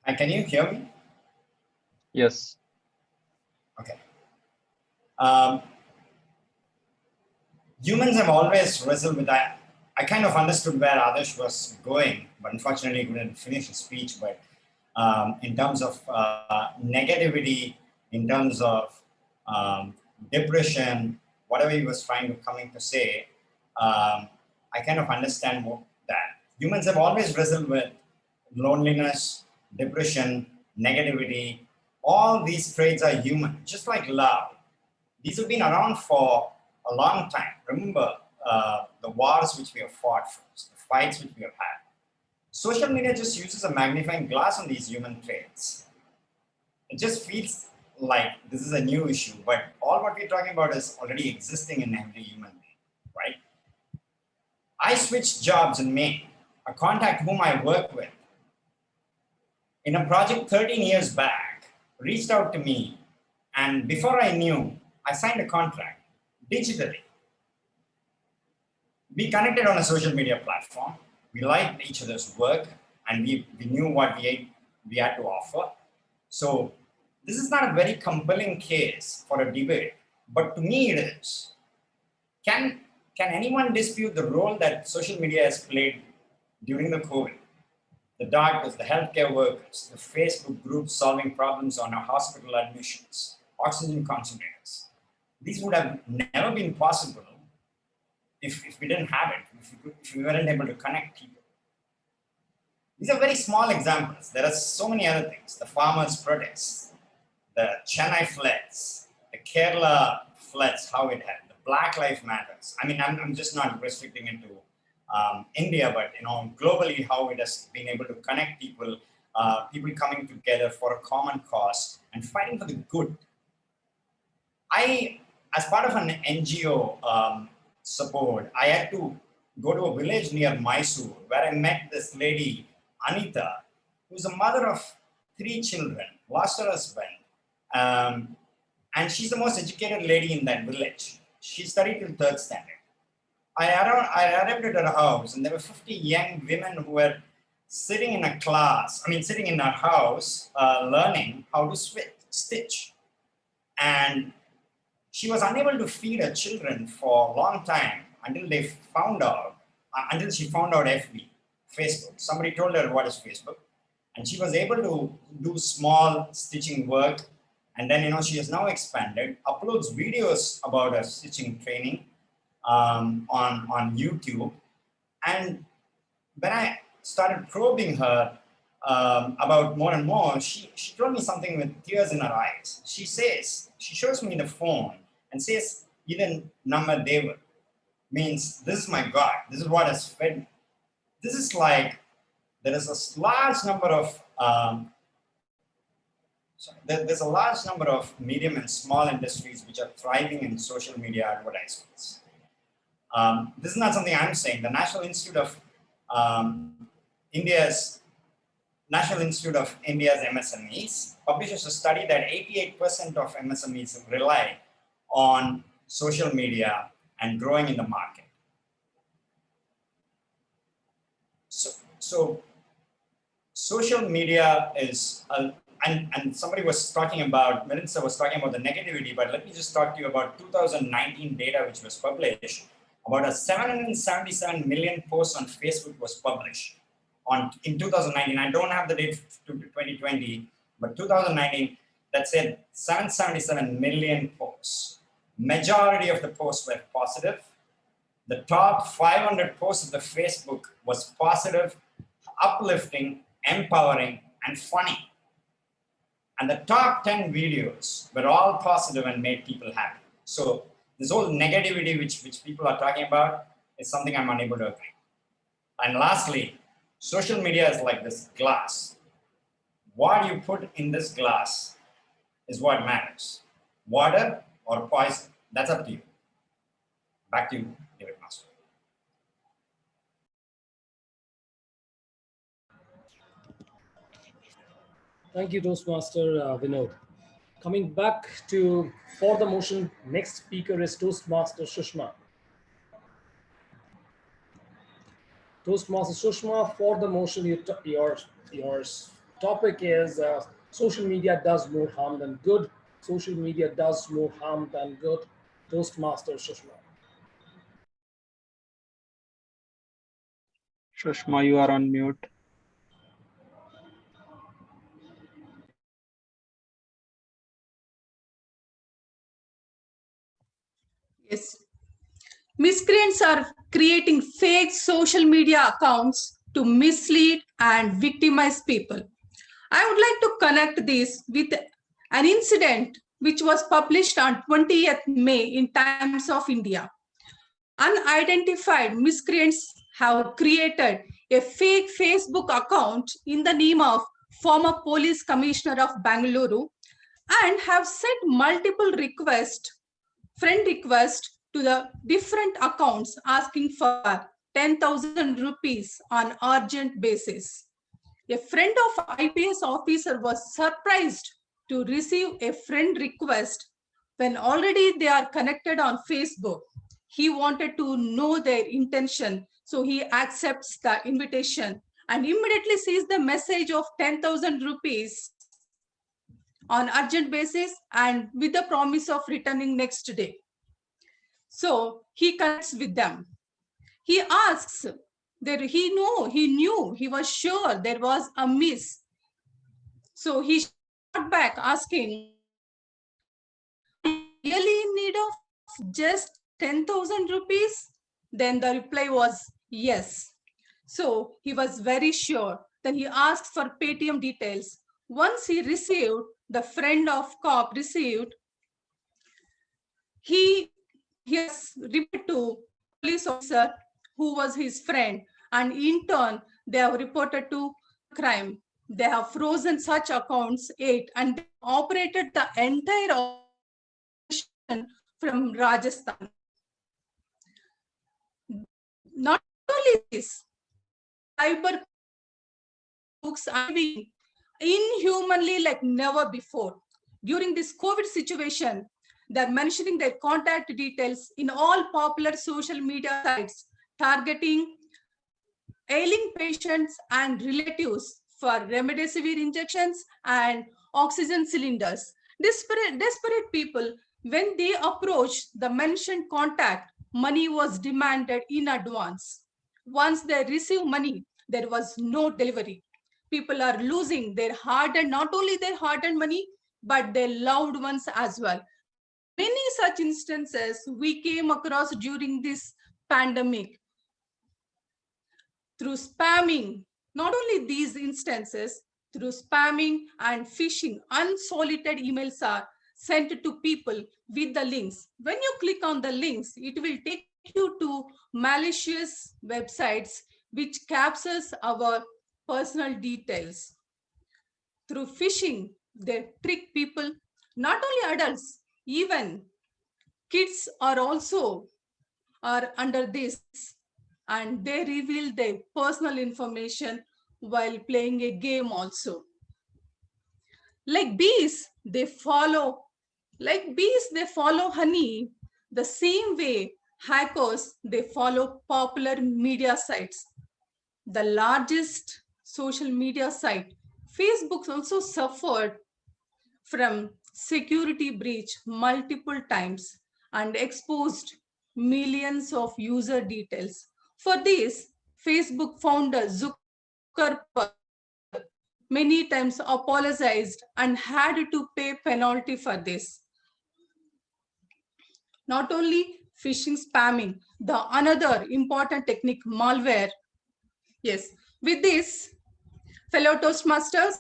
And can you hear me? Yes. Okay. Um, Humans have always wrestled with that. I kind of understood where Adarsh was going, but unfortunately he couldn't finish his speech. But in terms of negativity, in terms of depression, whatever he was coming to say, I kind of understand that. Humans have always wrestled with loneliness, depression, negativity. All these traits are human, just like love. These have been around for a long time. Remember the wars which we have fought, the fights which we have had. Social media just uses a magnifying glass on these human traits. It just feels like this is a new issue, but all what we're talking about is already existing in every human being, right? I switched jobs in May. A contact whom I work with in a project 13 years back reached out to me, and before I knew, I signed a contract digitally. We connected on a social media platform. We liked each other's work, and we knew what we had to offer. So this is not a very compelling case for a debate, but to me it is. Can anyone dispute the role that social media has played during the COVID? The doctors, the healthcare workers, the Facebook groups solving problems on our hospital admissions, oxygen concentrators. These would have never been possible if we didn't have it, if we weren't able to connect people. These are very small examples. There are so many other things. The farmers' protests, the Chennai floods, the Kerala floods, how it had, the Black Lives Matters. I mean, I'm just not restricting it to India, but globally, how it has been able to connect people, people coming together for a common cause and fighting for the good. As part of an NGO support, I had to go to a village near Mysore where I met this lady, Anita, who's a mother of 3 children, lost her husband. And she's the most educated lady in that village. She studied till 3rd standard. I arrived at her house, and there were 50 young women who were sitting in her house, learning how to stitch. And she was unable to feed her children for a long time until she found out Facebook. Somebody told her what is Facebook, and she was able to do small stitching work. And then, she has now expanded, uploads videos about her stitching training on YouTube. And when I started probing her about more and more, she told me something with tears in her eyes. She shows me the phone and says, "Idan Nama Deva," means this is my God. This is what has fed me. This is like there is a large number of there's a large number of medium and small industries which are thriving in social media advertisements. This is not something I'm saying. The National Institute of India's MSMEs publishes a study that 88% of MSMEs rely on social media and growing in the market. So social media is, and somebody was talking about, Melissa was talking about the negativity, but let me just talk to you about 2019 data which was published. About 777 million posts on Facebook was published in 2019. I don't have the date to 2020, but 2019, that said 777 million posts. Majority of the posts were positive. The top 500 posts of the Facebook was positive, uplifting, empowering, and funny. And the top 10 videos were all positive and made people happy. So this whole negativity which people are talking about is something I'm unable to agree. And lastly, social media is like this glass. What you put in this glass is what matters. Water or poison, that's up to you. Back to you, David Master. Thank you, Toastmaster Vinod. Coming back to for the motion, next speaker is Toastmaster Sushma. Toastmaster Sushma, for the motion, your topic is social media does more harm than good. Social media does more harm than good. Toastmaster Sushma. Shushma, you are on mute. Yes. Miscreants are creating fake social media accounts to mislead and victimize people. I would like to connect this with an incident which was published on 20th May in Times of India. Unidentified miscreants have created a fake Facebook account in the name of former police commissioner of Bangalore and have sent multiple friend requests to the different accounts asking for 10,000 rupees on urgent basis. A friend of IPS officer was surprised to receive a friend request when already they are connected on Facebook. He wanted to know their intention, so he accepts the invitation and immediately sees the message of 10,000 rupees on urgent basis and with the promise of returning next day. So he connects with them. He asks, he knew, he was sure there was a miss. So he shot back asking, are you really in need of just 10,000 rupees? Then the reply was yes. So he was very sure. Then he asked for Paytm details. Once he received, the friend of cop received, he has reported to police officer who was his friend, and in turn they have reported to crime. They have frozen such accounts 8 and they operated the entire operation from Rajasthan. Not only this, cyber books are being inhumanly like never before. During this COVID situation, they're mentioning their contact details in all popular social media sites, targeting ailing patients and relatives for remdesivir injections and oxygen cylinders. Desperate people, when they approached the mentioned contact, money was demanded in advance. Once they receive money, there was no delivery. People are losing their hard-earned, not only their hard-earned money, but their loved ones as well. Many such instances we came across during this pandemic. Through spamming, not only these instances, through spamming and phishing, unsolicited emails are sent to people with the links. When you click on the links, it will take you to malicious websites which captures our personal details. Through phishing, they trick people, not only adults, even kids are also under this, and they reveal their personal information while playing a game also. Like bees, they follow honey. The same way hackers, they follow popular media sites. The largest social media site, Facebook, also suffered from security breach multiple times and exposed millions of user details. For this, Facebook founder Zuckerberg many times apologized and had to pay penalty for this. Not only phishing, spamming, the another important technique, malware. Yes, with this, fellow Toastmasters,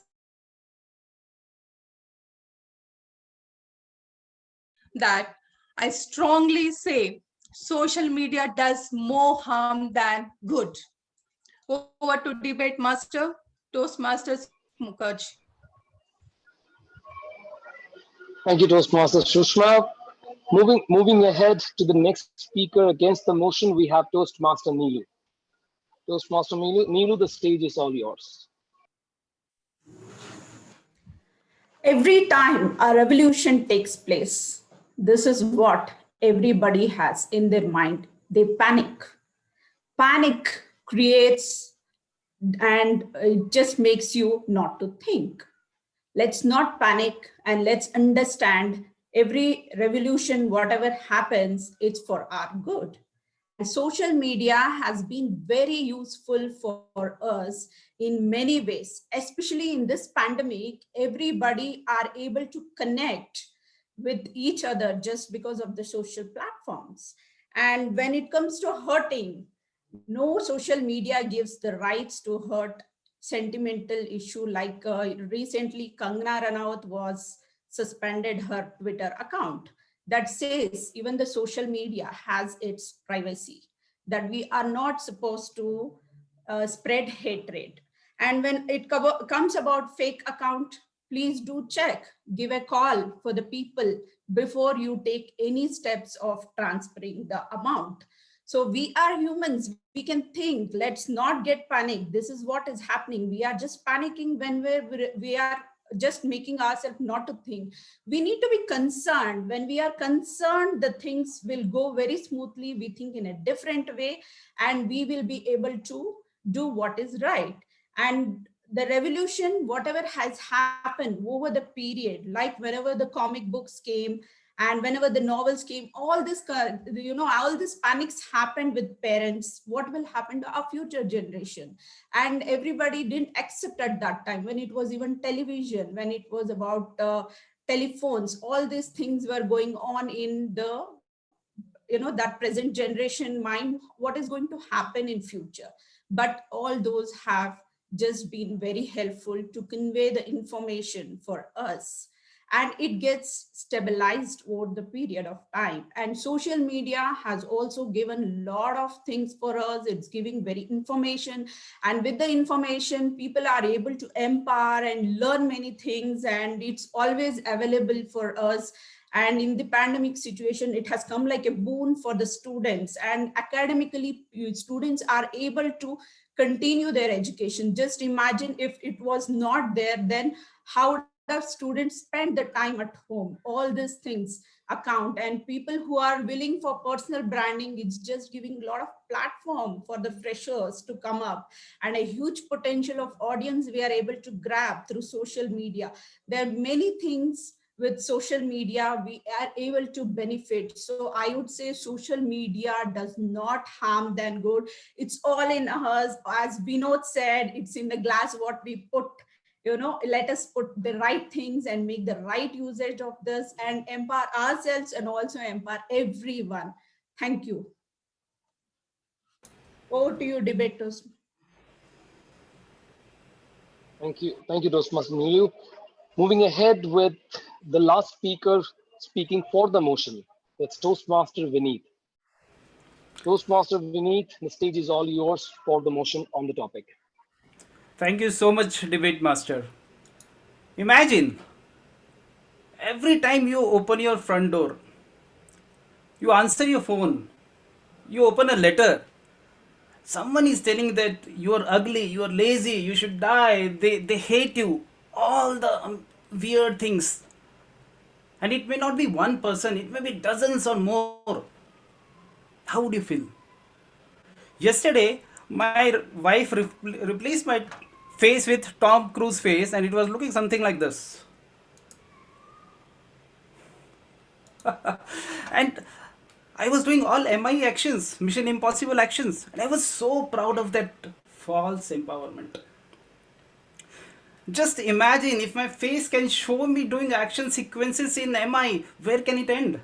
that I strongly say social media does more harm than good. Over to debate master, Toastmasters Mukherjee. Thank you, Toastmaster Sushma. Moving ahead to the next speaker against the motion, we have Toastmaster Neelu. Toastmaster Neelu, the stage is all yours. Every time a revolution takes place, this is what everybody has in their mind. They panic. Panic creates and it just makes you not to think. Let's not panic and let's understand every revolution, whatever happens, it's for our good. And social media has been very useful for us in many ways, especially in this pandemic. Everybody are able to connect with each other just because of the social platforms. And when it comes to hurting, no social media gives the rights to hurt sentimental issue like recently Kangana Ranaut was suspended her Twitter account. That says even the social media has its privacy, that we are not supposed to spread hatred. And when it comes about fake account, please do check, give a call for the people before you take any steps of transferring the amount. So we are humans, we can think, let's not get panicked. This is what is happening. We are just panicking when we are just making ourselves not to think. We need to be concerned. When we are concerned, the things will go very smoothly. We think in a different way and we will be able to do what is right. And the revolution, whatever has happened over the period, like whenever the comic books came and whenever the novels came, all this, all these panics happened with parents. What will happen to our future generation? And everybody didn't accept at that time when it was even television, when it was about telephones, all these things were going on in the, that present generation mind, what is going to happen in future. But all those have just been very helpful to convey the information for us, and it gets stabilized over the period of time. And social media has also given a lot of things for us. It's giving very information, and with the information people are able to empower and learn many things, and it's always available for us. And in the pandemic situation, it has come like a boon for the students, and academically students are able to continue their education. Just imagine if it was not there, then how would have students spend the time at home? All these things account, and people who are willing for personal branding, it's just giving a lot of platform for the freshers to come up, and a huge potential of audience we are able to grab through social media. There are many things with social media we are able to benefit. So I would say social media does not harm than good. It's all in us. As Vinod said, it's in the glass what we put. Let us put the right things and make the right usage of this and empower ourselves and also empower everyone. Thank you. Over to you, debaters. Thank you, Toastmaster Neelu. Moving ahead with the last speaker speaking for the motion, that's Toastmaster Vineet. Toastmaster Vineet, the stage is all yours for the motion on the topic. Thank you so much, Debate Master. Imagine every time you open your front door, you answer your phone, you open a letter, someone is telling that you are ugly, you are lazy, you should die, they hate you, all the weird things. And it may not be one person, it may be dozens or more. How would you feel? Yesterday, my wife replaced my face with Tom Cruise face, and it was looking something like this. And I was doing all MI actions, Mission Impossible actions, and I was so proud of that false empowerment. Just imagine if my face can show me doing action sequences in MI, where can it end?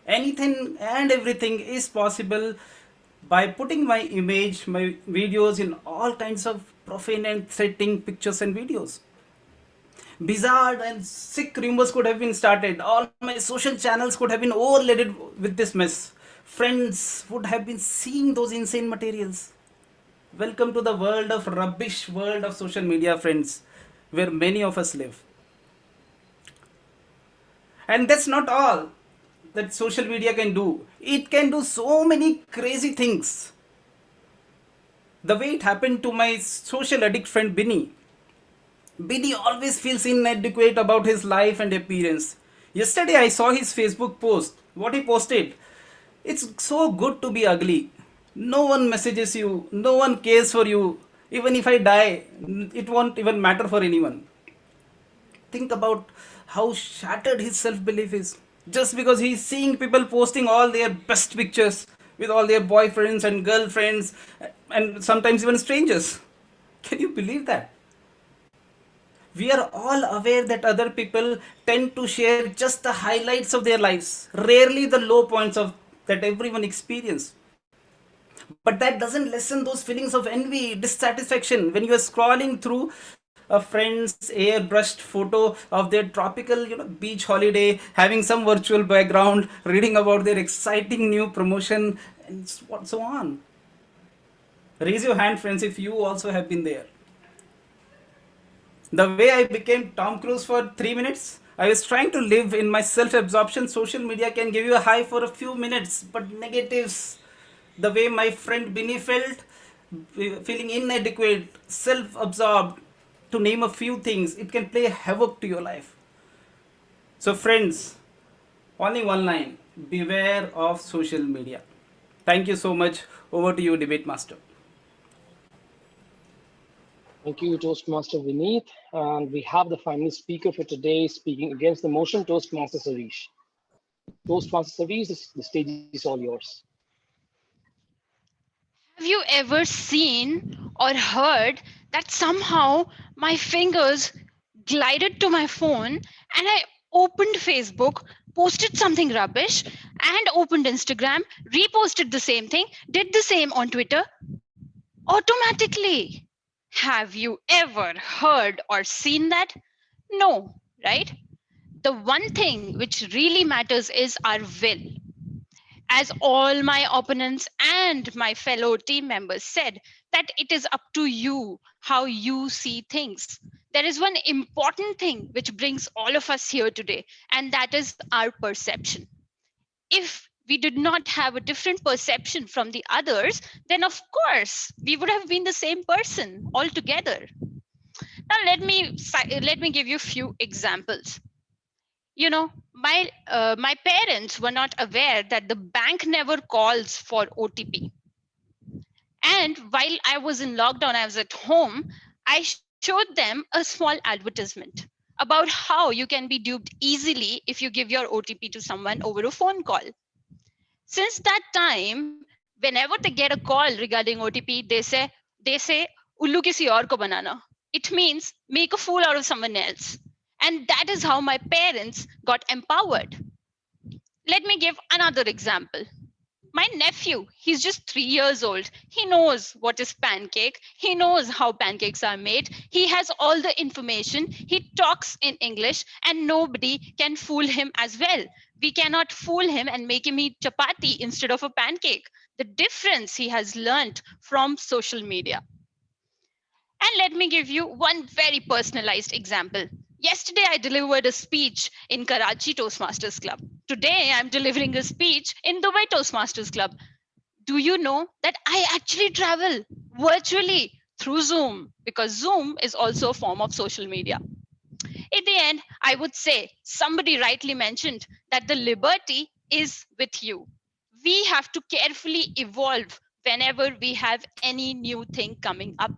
Anything and everything is possible by putting my image, my videos in all kinds of profane and threatening pictures and videos. Bizarre and sick rumors could have been started. All my social channels could have been overloaded with this mess. Friends would have been seeing those insane materials. Welcome to the world of rubbish, world of social media, friends, where many of us live. And that's not all that social media can do. It can do so many crazy things. The way it happened to my social addict friend Binny. Binny always feels inadequate about his life and appearance. Yesterday I saw his Facebook post. What he posted. It's so good to be ugly. No one messages you. No one cares for you. Even if I die, it won't even matter for anyone. Think about how shattered his self belief is. Just because he's seeing people posting all their best pictures with all their boyfriends and girlfriends and sometimes even strangers. Can you believe that? We are all aware that other people tend to share just the highlights of their lives, rarely the low points of that everyone experiences. But that doesn't lessen those feelings of envy, dissatisfaction when you are scrolling through a friend's airbrushed photo of their tropical, beach holiday, having some virtual background, reading about their exciting new promotion, and so on. Raise your hand, friends, if you also have been there. The way I became Tom Cruise for 3 minutes, I was trying to live in my self absorption. Social media can give you a high for a few minutes, but negatives, the way my friend Binny felt, feeling inadequate, self absorbed, to name a few things, it can play havoc to your life. So, friends, only one line: beware of social media. Thank you so much. Over to you, Debate Master. Thank you, Toastmaster Vineet. And we have the final speaker for today speaking against the motion, Toastmaster Sarish. Toastmaster Sarish, the stage is all yours. Have you ever seen or heard that somehow my fingers glided to my phone and I opened Facebook, posted something rubbish, and opened Instagram, reposted the same thing, did the same on Twitter automatically? Have you ever heard or seen that? No, right? The one thing which really matters is our will. As all my opponents and my fellow team members said, that it is up to you how you see things. There is one important thing which brings all of us here today, and that is our perception. If we did not have a different perception from the others, then of course we would have been the same person altogether. Now let me give you a few examples. My parents were not aware that the bank never calls for OTP. And while I was in lockdown, I was at home, I showed them a small advertisement about how you can be duped easily if you give your OTP to someone over a phone call. Since that time, whenever they get a call regarding OTP, they say ullu kisi aur ko banana. It means make a fool out of someone else. And that is how my parents got empowered. Let me give another example. My nephew, he's just 3 years old. He knows what is pancake. He knows how pancakes are made. He has all the information. He talks in English, and nobody can fool him as well. We cannot fool him and make him eat chapati instead of a pancake. The difference he has learned from social media. And let me give you one very personalized example. Yesterday, I delivered a speech in Karachi Toastmasters Club. Today, I'm delivering a speech in Dubai Toastmasters Club. Do you know that I actually travel virtually through Zoom, because Zoom is also a form of social media? In the end, I would say somebody rightly mentioned that the liberty is with you. We have to carefully evolve whenever we have any new thing coming up.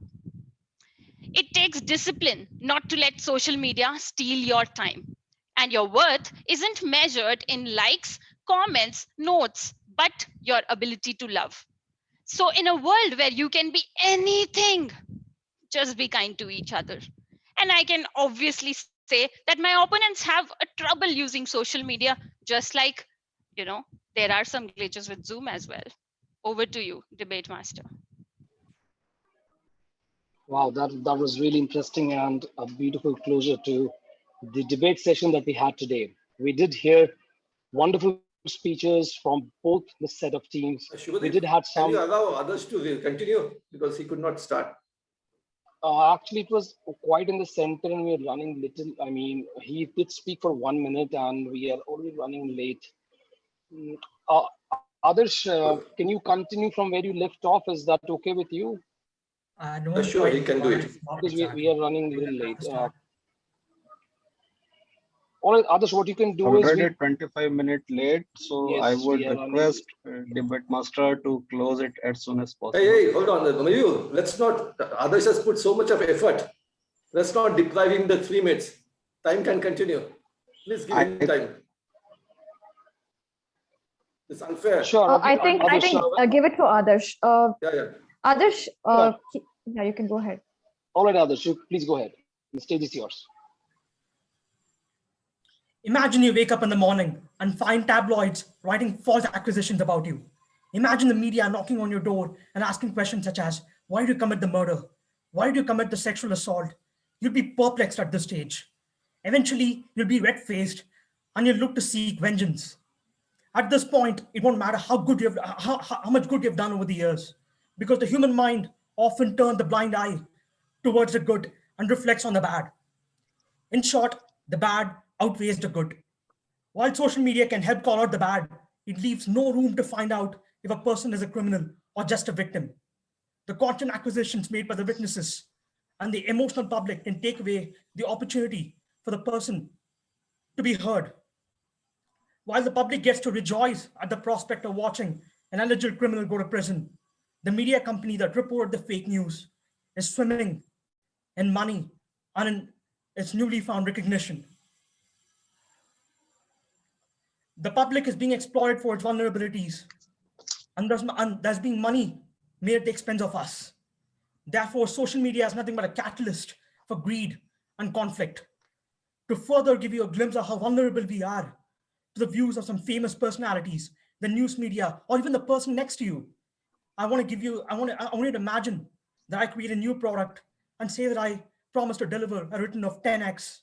It takes discipline not to let social media steal your time. And your worth isn't measured in likes, comments, notes, but your ability to love. So, in a world where you can be anything, just be kind to each other. And I can obviously say that my opponents have a trouble using social media, just like, there are some glitches with Zoom as well. Over to you, debate master. Wow, that was really interesting and a beautiful closure to the debate session that we had today. We did hear wonderful speeches from both the set of teams. We did Shubhadeep, have can some. you allow others to continue because he could not start? Actually, it was quite in the center, and we are running little. I mean, he did speak for 1 minute, and we are already running late. Mm, Others, can you continue from where you left off? Is that okay with you? I don't Sure, he quite can do want it. to stop Because we exactly. are running a We little just have late. to start. All right, others, what you can do is Already 25-minute late, so I yes, we would are running. request debate master to close it as soon as Hey, possible. hey, hold on. Mayur, let's not, others has put so much of effort. Let's not deprive him the 3 minutes. Time can continue. Please give him time. It's unfair. Sure. I think give it to Adarsh. Yeah. Adarsh, yeah, you can go ahead. All right, others, please go ahead. The stage is yours. Imagine you wake up in the morning and find tabloids writing false accusations about you. Imagine the media knocking on your door and asking questions such as, why did you commit the murder? Why did you commit the sexual assault? You'll be perplexed at this stage. Eventually, you'll be red-faced and you'll look to seek vengeance. At this point, it won't matter how good how much good you've done over the years, because the human mind often turns the blind eye towards the good and reflects on the bad. In short, the bad outweighs the good. While social media can help call out the bad, it leaves no room to find out if a person is a criminal or just a victim. The constant accusations made by the witnesses and the emotional public can take away the opportunity for the person to be heard. While the public gets to rejoice at the prospect of watching an alleged criminal go to prison, the media company that reported the fake news is swimming in money and in its newly found recognition. The public is being exploited for its vulnerabilities, and there's being money made at the expense of us. Therefore, social media is nothing but a catalyst for greed and conflict. To further give you a glimpse of how vulnerable we are to the views of some famous personalities, the news media, or even the person next to you, I want you to imagine that I create a new product and say that I promise to deliver a return of 10x.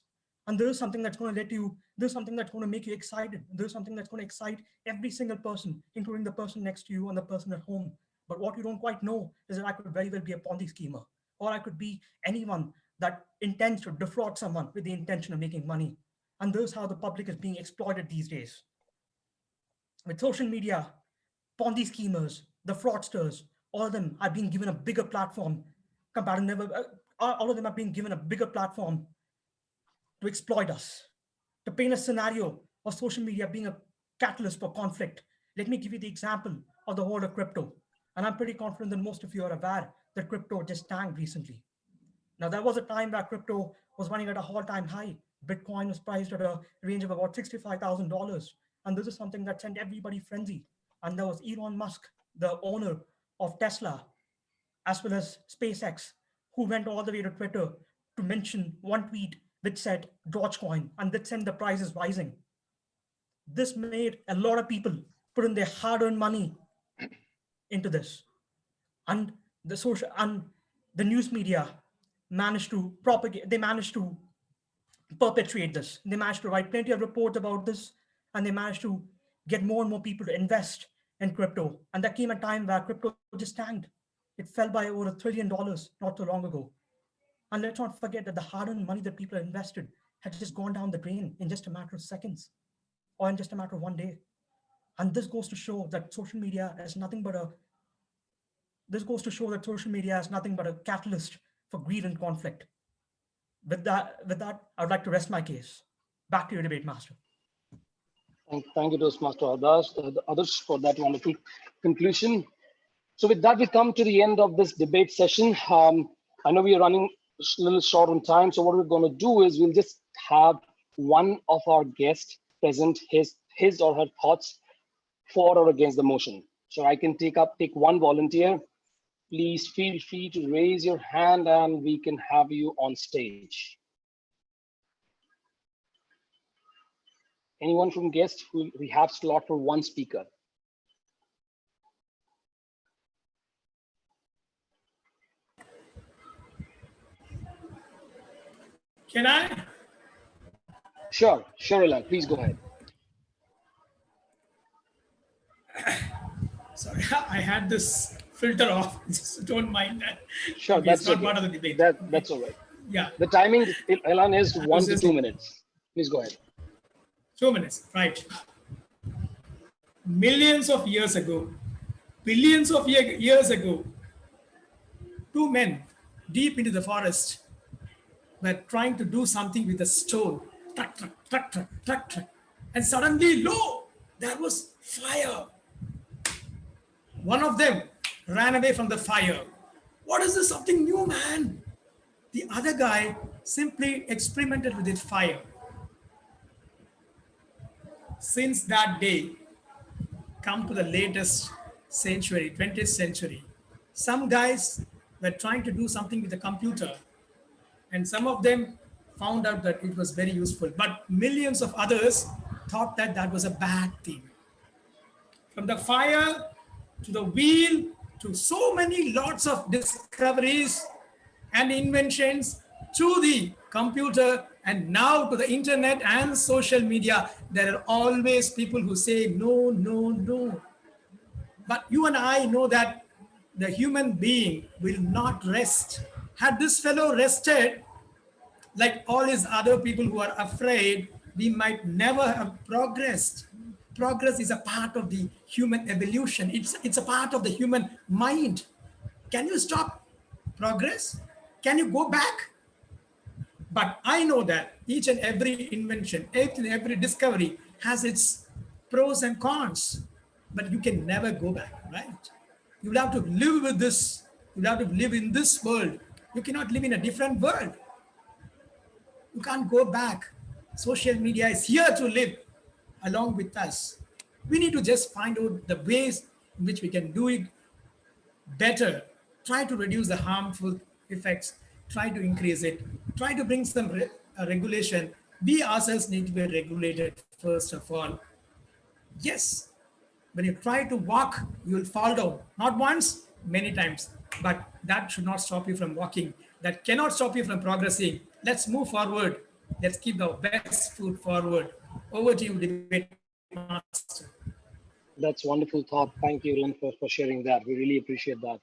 And there's something that's going to there's something that's going to make you excited. There's something that's going to excite every single person, including the person next to you and the person at home. But what you don't quite know is that I could very well be a Ponzi schemer, or I could be anyone that intends to defraud someone with the intention of making money. And this is how the public is being exploited these days. With social media, Ponzi schemers, the fraudsters, all of them are being given a bigger platform compared to never. All of them are being given a bigger platform to exploit us. To paint a scenario of social media being a catalyst for conflict, let me give you the example of the world of crypto. And I'm pretty confident that most of you are aware that crypto just tanked recently. Now, there was a time where crypto was running at a all-time high. Bitcoin was priced at a range of about $65,000. And this is something that sent everybody frenzy. And there was Elon Musk, the owner of Tesla, as well as SpaceX, who went all the way to Twitter to mention one tweet which said Dogecoin, and that sent the prices rising. This made a lot of people put in their hard-earned money into this. And the news media managed to propagate, they managed to perpetuate this. They managed to write plenty of reports about this, and they managed to get more and more people to invest in crypto. And there came a time where crypto just tanked. It fell by over $1 trillion not too long ago. And let's not forget that the hard-earned money that people invested had just gone down the drain in just a matter of seconds, or in just a matter of one day. And this goes to show that social media is nothing but a catalyst for greed and conflict. With that, I would like to rest my case. Back to you, debate master. Thank you, Toastmaster others for that wonderful conclusion. So with that, we come to the end of this debate session. I know we are running a little short on time. So what we're going to do is we'll just have one of our guests present his or her thoughts for or against the motion. So I can take one volunteer. Please feel free to raise your hand and we can have you on stage. Anyone from guests who we have slot for one speaker? Can I? Sure, Ilan, please go ahead. Sorry, I had this filter off. Just don't mind that. Sure, Okay, that's it's not okay. part of the debate. That's all right. Yeah. The timing, Ilan, is I 1 was to just 2 minutes. Please go ahead. 2 minutes, right. Millions of years ago, billions of years ago, two men deep into the forest were trying to do something with a stone. Truck, truck, truck, truck, truck, truck. And suddenly, lo, there was fire. One of them ran away from the fire. What is this? Something new, man. The other guy simply experimented with the fire. Since that day, come to the latest century, 20th century, some guys were trying to do something with the computer, and some of them found out that it was very useful, but millions of others thought that that was a bad thing. From the fire to the wheel to so many lots of discoveries and inventions to the computer and now to the internet and social media, there are always people who say no, no, no. But you and I know that the human being will not rest. Had this fellow rested, like all his other people who are afraid, we might never have progressed. Progress is a part of the human evolution. It's a part of the human mind. Can you stop progress? Can you go back? But I know that each and every invention, each and every discovery has its pros and cons, but you can never go back, right? You will have to live with this. You will have to live in this world. You cannot live in a different world. You can't go back. Social media is here to live along with us. We need to just find out the ways in which we can do it better. Try to reduce the harmful effects, try to increase it, try to bring some regulation. We ourselves need to be regulated first of all. Yes, when you try to walk, you will fall down. Not once, many times. But that should not stop you from walking. That cannot stop you from progressing. Let's move forward. Let's keep the best foot forward. Over to you, debate master. That's wonderful thought. Thank you, Ilan, for sharing that. We really appreciate that.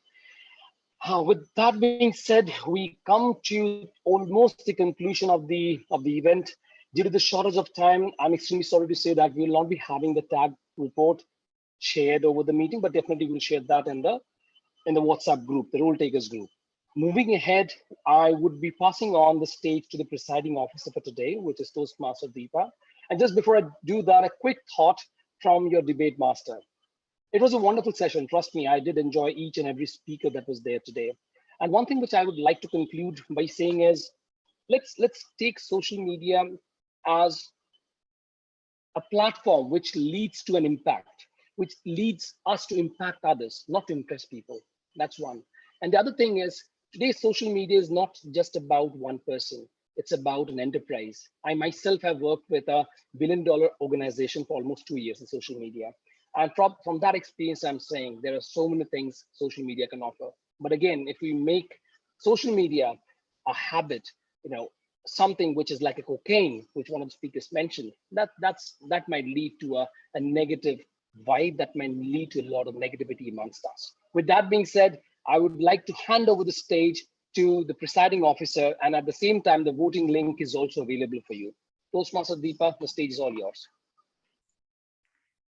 With that being said, we come to almost the conclusion of the event. Due to the shortage of time, I'm extremely sorry to say that we will not be having the tag report shared over the meeting, but definitely we'll share that in the WhatsApp group, the role takers group. Moving ahead, I would be passing on the stage to the presiding officer for today, which is Toastmaster Deepa. And just before I do that, a quick thought from your debate master. It was a wonderful session. Trust me, I did enjoy each and every speaker that was there today. And one thing which I would like to conclude by saying is, let's take social media as a platform which leads to an impact, which leads us to impact others, not to impress people. That's one. And the other thing is, today social media is not just about one person. It's about an enterprise. I myself have worked with a billion-dollar organization for almost 2 years in social media. And from that experience, I'm saying there are so many things social media can offer. But again, if we make social media a habit, something which is like a cocaine, which one of the speakers mentioned, that might lead to a negative vibe, that might lead to a lot of negativity amongst us. With that being said, I would like to hand over the stage to the presiding officer, and at the same time, the voting link is also available for you. Toastmaster Deepa, the stage is all yours.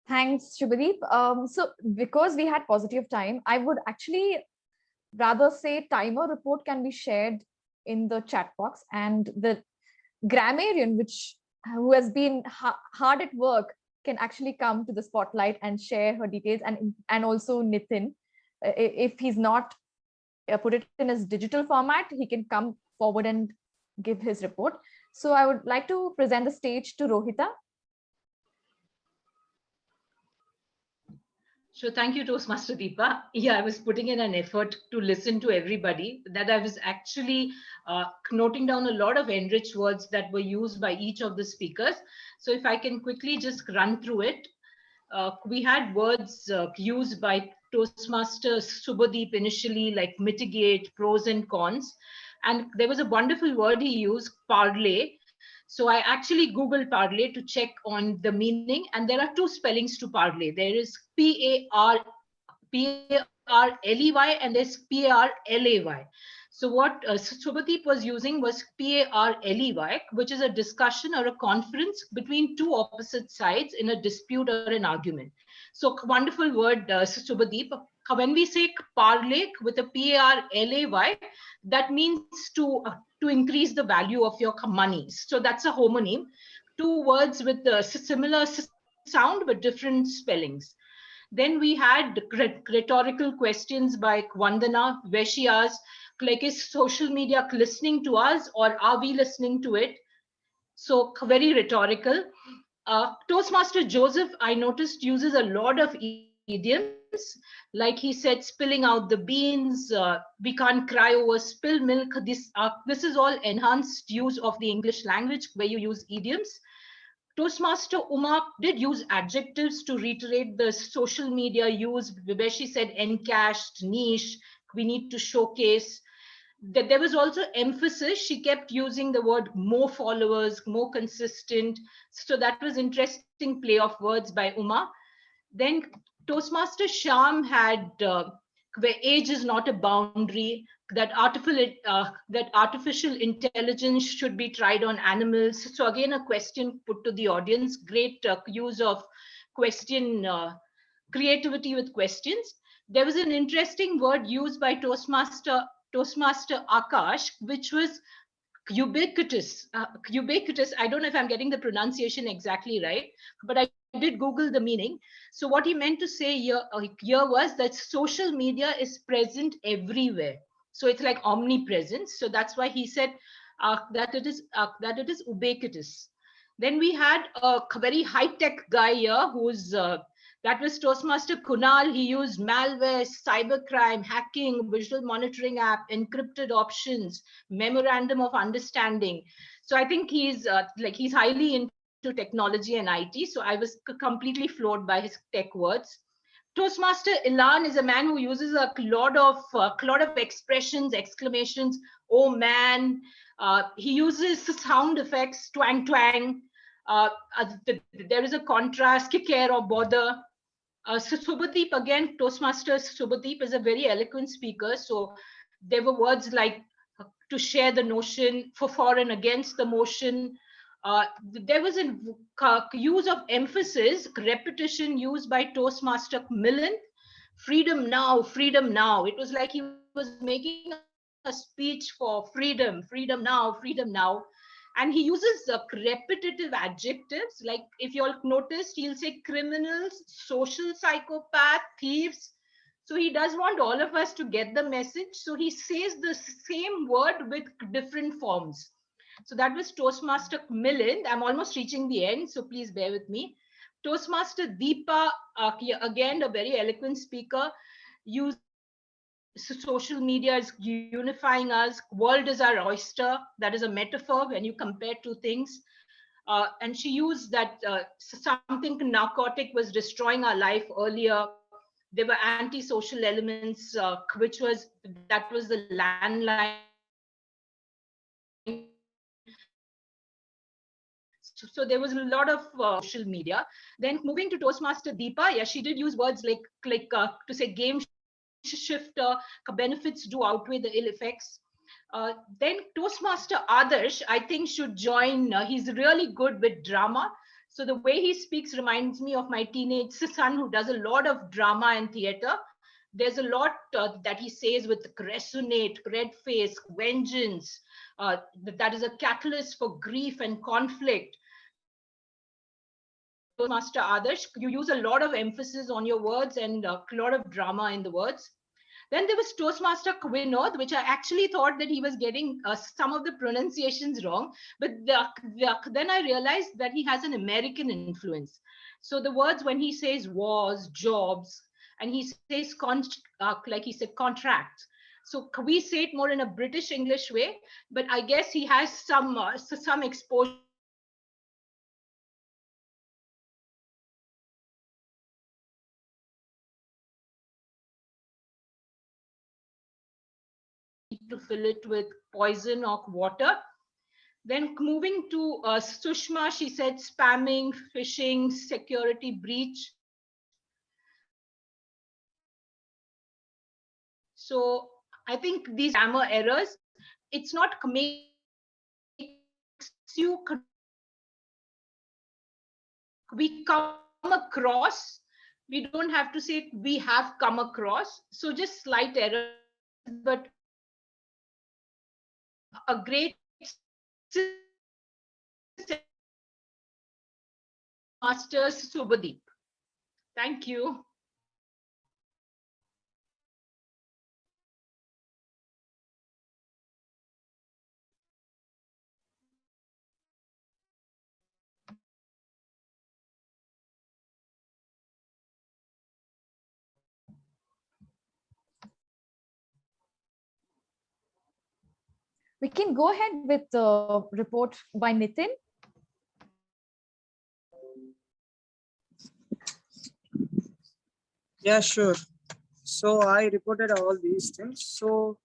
Thanks, Shubhadeep. So because we had positive time, I would actually rather say timer report can be shared in the chat box, and the grammarian, who has been hard at work, can actually come to the spotlight and share her details, and also Nitin, if he's not put it in his digital format, he can come forward and give his report. So I would like to present the stage to Rohita. So thank you, Toastmaster Deepa. Yeah, I was putting in an effort to listen to everybody. That I was actually noting down a lot of enriched words that were used by each of the speakers. So if I can quickly just run through it, we had words used by Toastmaster Subhadeep initially, like mitigate, pros and cons. And there was a wonderful word he used, parlay. So I actually Googled parlay to check on the meaning, and there are two spellings to parlay. There is Parley and there's Parlay. So what Subhadeep was using was Parley, which is a discussion or a conference between two opposite sides in a dispute or an argument. So wonderful word, Subhadeep. When we say parlay with a Parlay, that means to increase the value of your money. So that's a homonym. Two words with similar sound but different spellings. Then we had rhetorical questions by Vandana, where she asked, like, is social media listening to us or are we listening to it? So very rhetorical. Toastmaster Joseph, I noticed, uses a lot of idioms. Like he said, spilling out the beans, we can't cry over spilled milk. This is all enhanced use of the English language where you use idioms. Toastmaster Uma did use adjectives to reiterate the social media use, where she said encashed, niche, we need to showcase. That there was also emphasis. She kept using the word more followers, more consistent. So that was interesting play of words by Uma. Then Toastmaster Sham had where age is not a boundary, that artificial intelligence should be tried on animals. So again, a question put to the audience. Great use of question creativity with questions. There was an interesting word used by Toastmaster Akash, which was ubiquitous. Ubiquitous. I don't know if I'm getting the pronunciation exactly right, but I did Google the meaning. So what he meant to say here was that social media is present everywhere. So it's like omnipresence. So that's why he said that it is ubiquitous. Then we had a very high-tech guy here who's that was Toastmaster Kunal. He used malware, cybercrime, hacking, visual monitoring app, encrypted options, memorandum of understanding. So I think he's highly into technology and IT. So I was completely floored by his tech words. Toastmaster Ilan is a man who uses a lot of expressions, exclamations. Oh man! He uses sound effects, twang twang. There is a contrast, kick air or bother. So Subhadeep, again, Toastmaster Subhadeep is a very eloquent speaker. So there were words like to share the notion, for and against the motion. There was a use of emphasis, repetition used by Toastmaster Millen. Freedom now, freedom now. It was like he was making a speech for freedom now, freedom now. And he uses repetitive adjectives. Like if you all noticed, he'll say criminals, social psychopath, thieves. So he does want all of us to get the message. So he says the same word with different forms. So that was Toastmaster Milind. I'm almost reaching the end, so please bear with me. Toastmaster Deepa, again, a very eloquent speaker, uses social media is unifying us. World is our oyster. That is a metaphor when you compare two things. And she used that something narcotic was destroying our life earlier. There were anti-social elements, that was the landline. So there was a lot of social media. Then moving to Toastmaster Deepa, yeah, she did use words to say game shifter, benefits do outweigh the ill effects. Then Toastmaster Adarsh, I think, should join. He's really good with drama. So the way he speaks reminds me of my teenage son who does a lot of drama and theater. There's a lot that he says with resonate, red face, vengeance. That is a catalyst for grief and conflict. Toastmaster Adarsh, you use a lot of emphasis on your words and a lot of drama in the words. Then there was Toastmaster Vinod, which I actually thought that he was getting some of the pronunciations wrong. But then I realized that he has an American influence. So the words when he says wars, jobs, and he says like he said contracts. So we say it more in a British English way, but I guess he has some exposure to fill it with poison or water. Then moving to Sushma, she said spamming, phishing, security breach. So I think these grammar errors, it's not makes you we come across. We don't have to say we have come across. So just slight errors, but a great Masters Subhadeep. Thank you. We can go ahead with the report by Nitin. Yeah, sure. So I reported all these things. So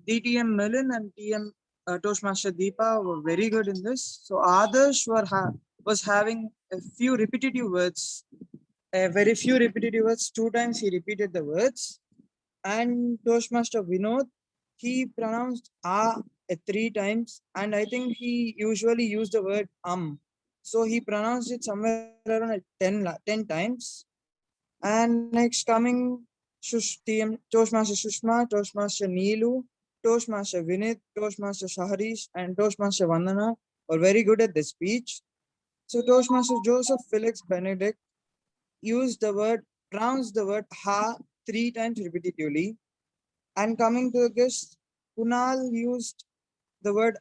DTM Millen and TM Toastmaster Deepa were very good in this. So Adarsh was having a few repetitive words, very few repetitive words. 2 times he repeated the words. And Toastmaster Vinod, he pronounced "a" 3 times, and I think he usually used the word So he pronounced it somewhere around 10 times. And next coming Toastmaster Sushma, Toastmaster Neelu, Toastmaster Vinith, Toastmaster Shaharish, and Toastmaster Vandana were very good at the speech. So Toastmaster Joseph Felix Benedict pronounced the word ha 3 times repetitively. And coming to the guest, Kunal used the word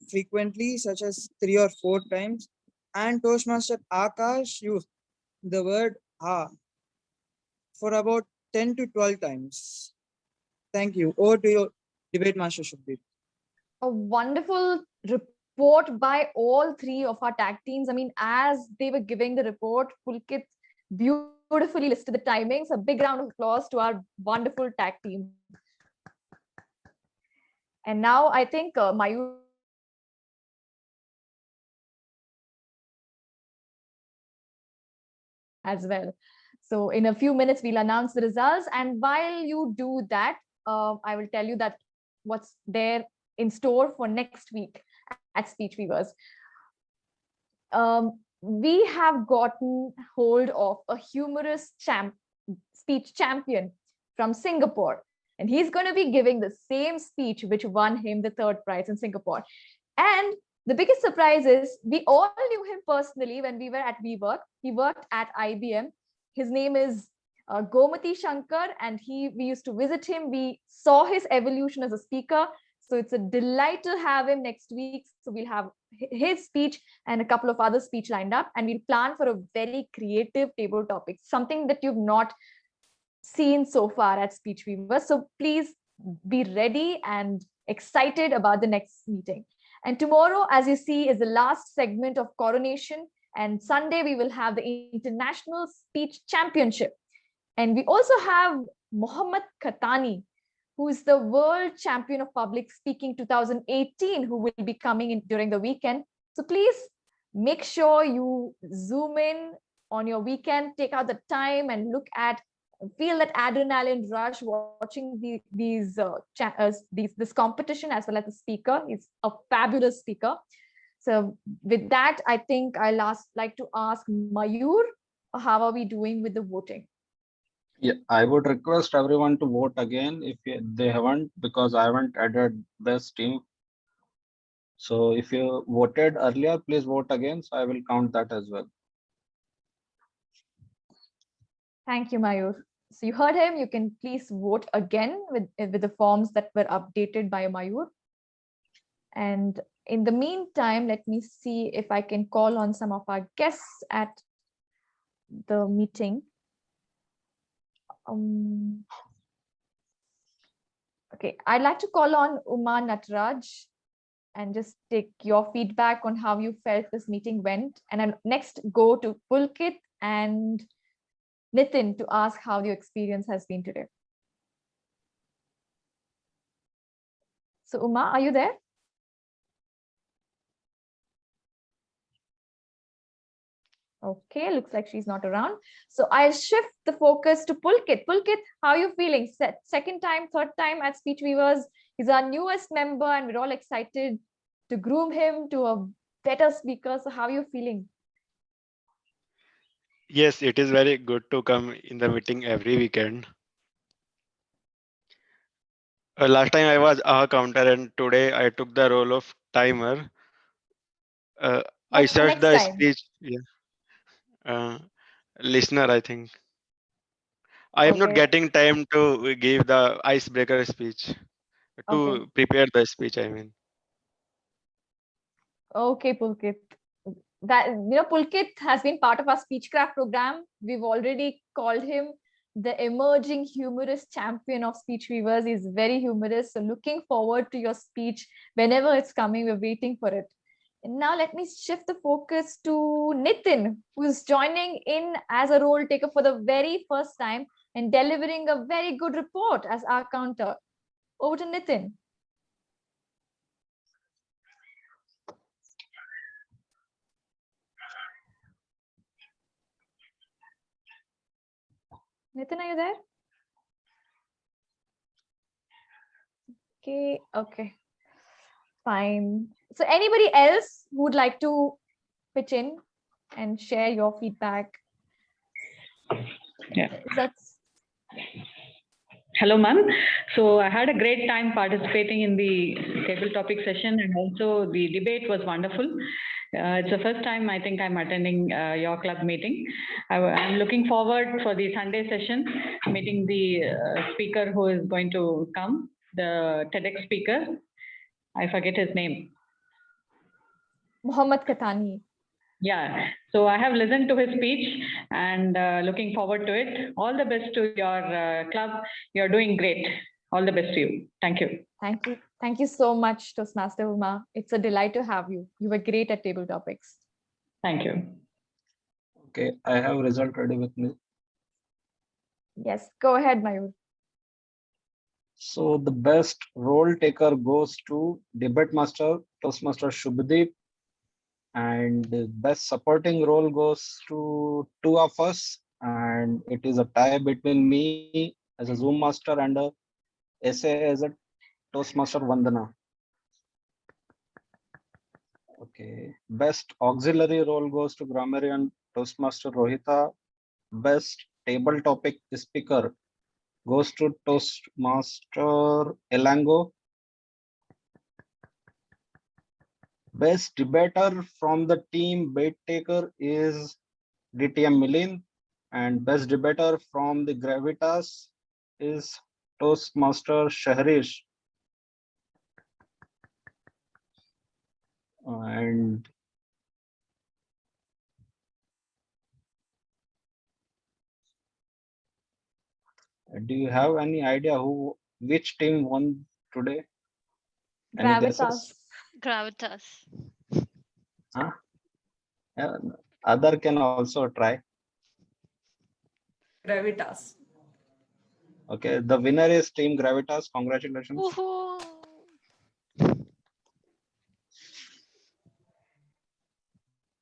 frequently, such as 3 or 4 times. And Toastmaster Akash used the word for about 10 to 12 times. Thank you. Over to your debate master, Shubdeep. A wonderful report by all 3 of our tag teams. I mean, as they were giving the report, Pulkit beautifully listed the timings. A big round of applause to our wonderful tag team. And now I think Mayur as well. So in a few minutes, we'll announce the results. And while you do that, I will tell you that what's there in store for next week at Speech Weavers. We have gotten hold of a humorous speech champion from Singapore. And he's going to be giving the same speech which won him the 3rd prize in Singapore. And the biggest surprise is we all knew him personally when we were at WeWork. He worked at IBM. His name is Gomati Shankar, and we used to visit him. We saw his evolution as a speaker. So it's a delight to have him next week. So we'll have his speech and a couple of other speech lined up, and we'll plan for a very creative table topic, something that you've not seen so far at Speech Weavers. So please be ready and excited about the next meeting. And tomorrow, as you see, is the last segment of coronation. And Sunday, we will have the International Speech Championship. And we also have Mohammad Khatani, who is the World Champion of Public Speaking 2018, who will be coming in during the weekend. So please make sure you zoom in on your weekend, take out the time and feel that adrenaline rush watching this competition, as well as the speaker. He's a fabulous speaker. So with that, I think I'll like to ask Mayur, how are we doing with the voting? Yeah, I would request everyone to vote again if they haven't, because I haven't added this team. So if you voted earlier, please vote again. So I will count that as well. Thank you, Mayur. So you heard him. You can please vote again with the forms that were updated by Mayur. And in the meantime, let me see if I can call on some of our guests at the meeting. Okay, I'd like to call on Uma Nataraj and just take your feedback on how you felt this meeting went. And then next go to Pulkit and Nitin to ask how your experience has been today. So Uma, are you there? Okay, looks like she's not around. So I'll shift the focus to Pulkit. Pulkit, how are you feeling? Second time, third time at Speech Weavers. He's our newest member and we're all excited to groom him to a better speaker. So how are you feeling? Yes, it is very good to come in the meeting every weekend. Last time I was a counter and today I took the role of timer. I What's the searched next the time? speech. Yeah. Listener, I think. I am not Okay. getting time to give the icebreaker speech, Okay. to prepare the speech, I mean. Okay, Pulkit. Pulkit has been part of our Speechcraft program. We've already called him the emerging humorous champion of Speech Weavers. He's very humorous. So looking forward to your speech whenever it's coming. We're waiting for it. And now let me shift the focus to Nitin, who's joining in as a role taker for the very first time and delivering a very good report as our counter. Over to Nitin. Nitin, are you there? Okay. Fine. So anybody else who would like to pitch in and share your feedback? Yeah. That's Hello, ma'am. So I had a great time participating in the table topic session, and also the debate was wonderful. It's the first time I think I'm attending your club meeting. I'm looking forward for the Sunday session, meeting the speaker who is going to come, the TEDx speaker. I forget his name. Muhammad Katani. Yeah, so I have listened to his speech and looking forward to it. All the best to your club. You're doing great. All the best to you. Thank you. Thank you. Thank you so much, Toastmaster Uma. It's a delight to have you. You were great at table topics. Thank you. Okay, I have result ready with me. Yes, go ahead, Mayur. So the best role taker goes to Debate Master, Toastmaster Shubhadeep, and the best supporting role goes to two of us, and it is a tie between me as a Zoom master and a SA as a Toastmaster Vandana. Okay, best auxiliary role goes to grammarian Toastmaster Rohita. Best table topic speaker goes to Toastmaster Elango. Best debater from the team bait taker is DTM Milin, and best debater from the Gravitas is Toastmaster Shahrish. And do you have any idea which team won today? Any guesses? Gravitas. Huh? Other can also try. Gravitas. Okay, the winner is Team Gravitas. Congratulations. Woohoo.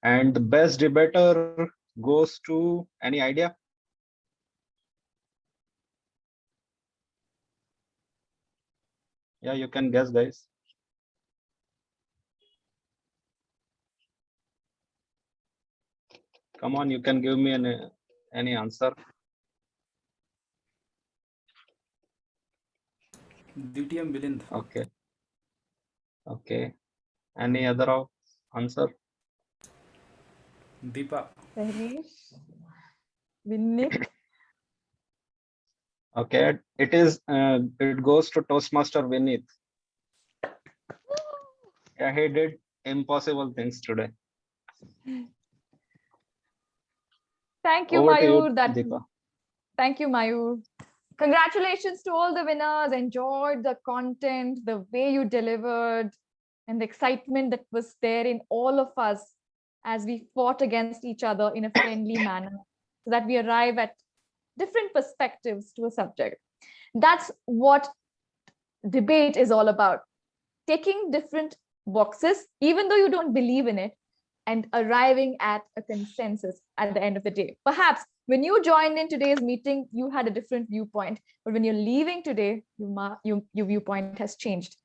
And the best debater goes to any idea? Yeah, you can guess, guys. Come on, you can give me any answer. DTM Bilind. Okay. Okay. Any other answer? Deepa. Shahrish. Vinit. Okay, it goes to Toastmaster Vinith. Yeah, he did impossible things today. Thank you, Over to you, Mayur. Deepa. Thank you, Mayur. Congratulations to all the winners. Enjoyed the content, the way you delivered, and the excitement that was there in all of us as we fought against each other in a friendly manner, so that we arrive at different perspectives to a subject. That's what debate is all about. Taking different boxes, even though you don't believe in it, and arriving at a consensus at the end of the day. Perhaps when you joined in today's meeting, you had a different viewpoint, but when you're leaving today, your viewpoint has changed.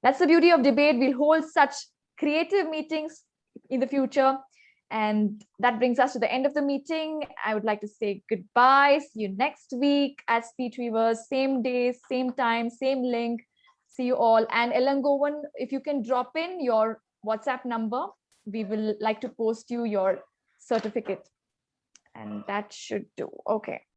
That's the beauty of debate. We'll hold such creative meetings in the future. And that brings us to the end of the meeting. I would like to say goodbye. See you next week at Speech Weavers, same day, same time, same link. See you all. And Elangovan, if you can drop in your WhatsApp number, we will like to post you your certificate. And that should do. Okay.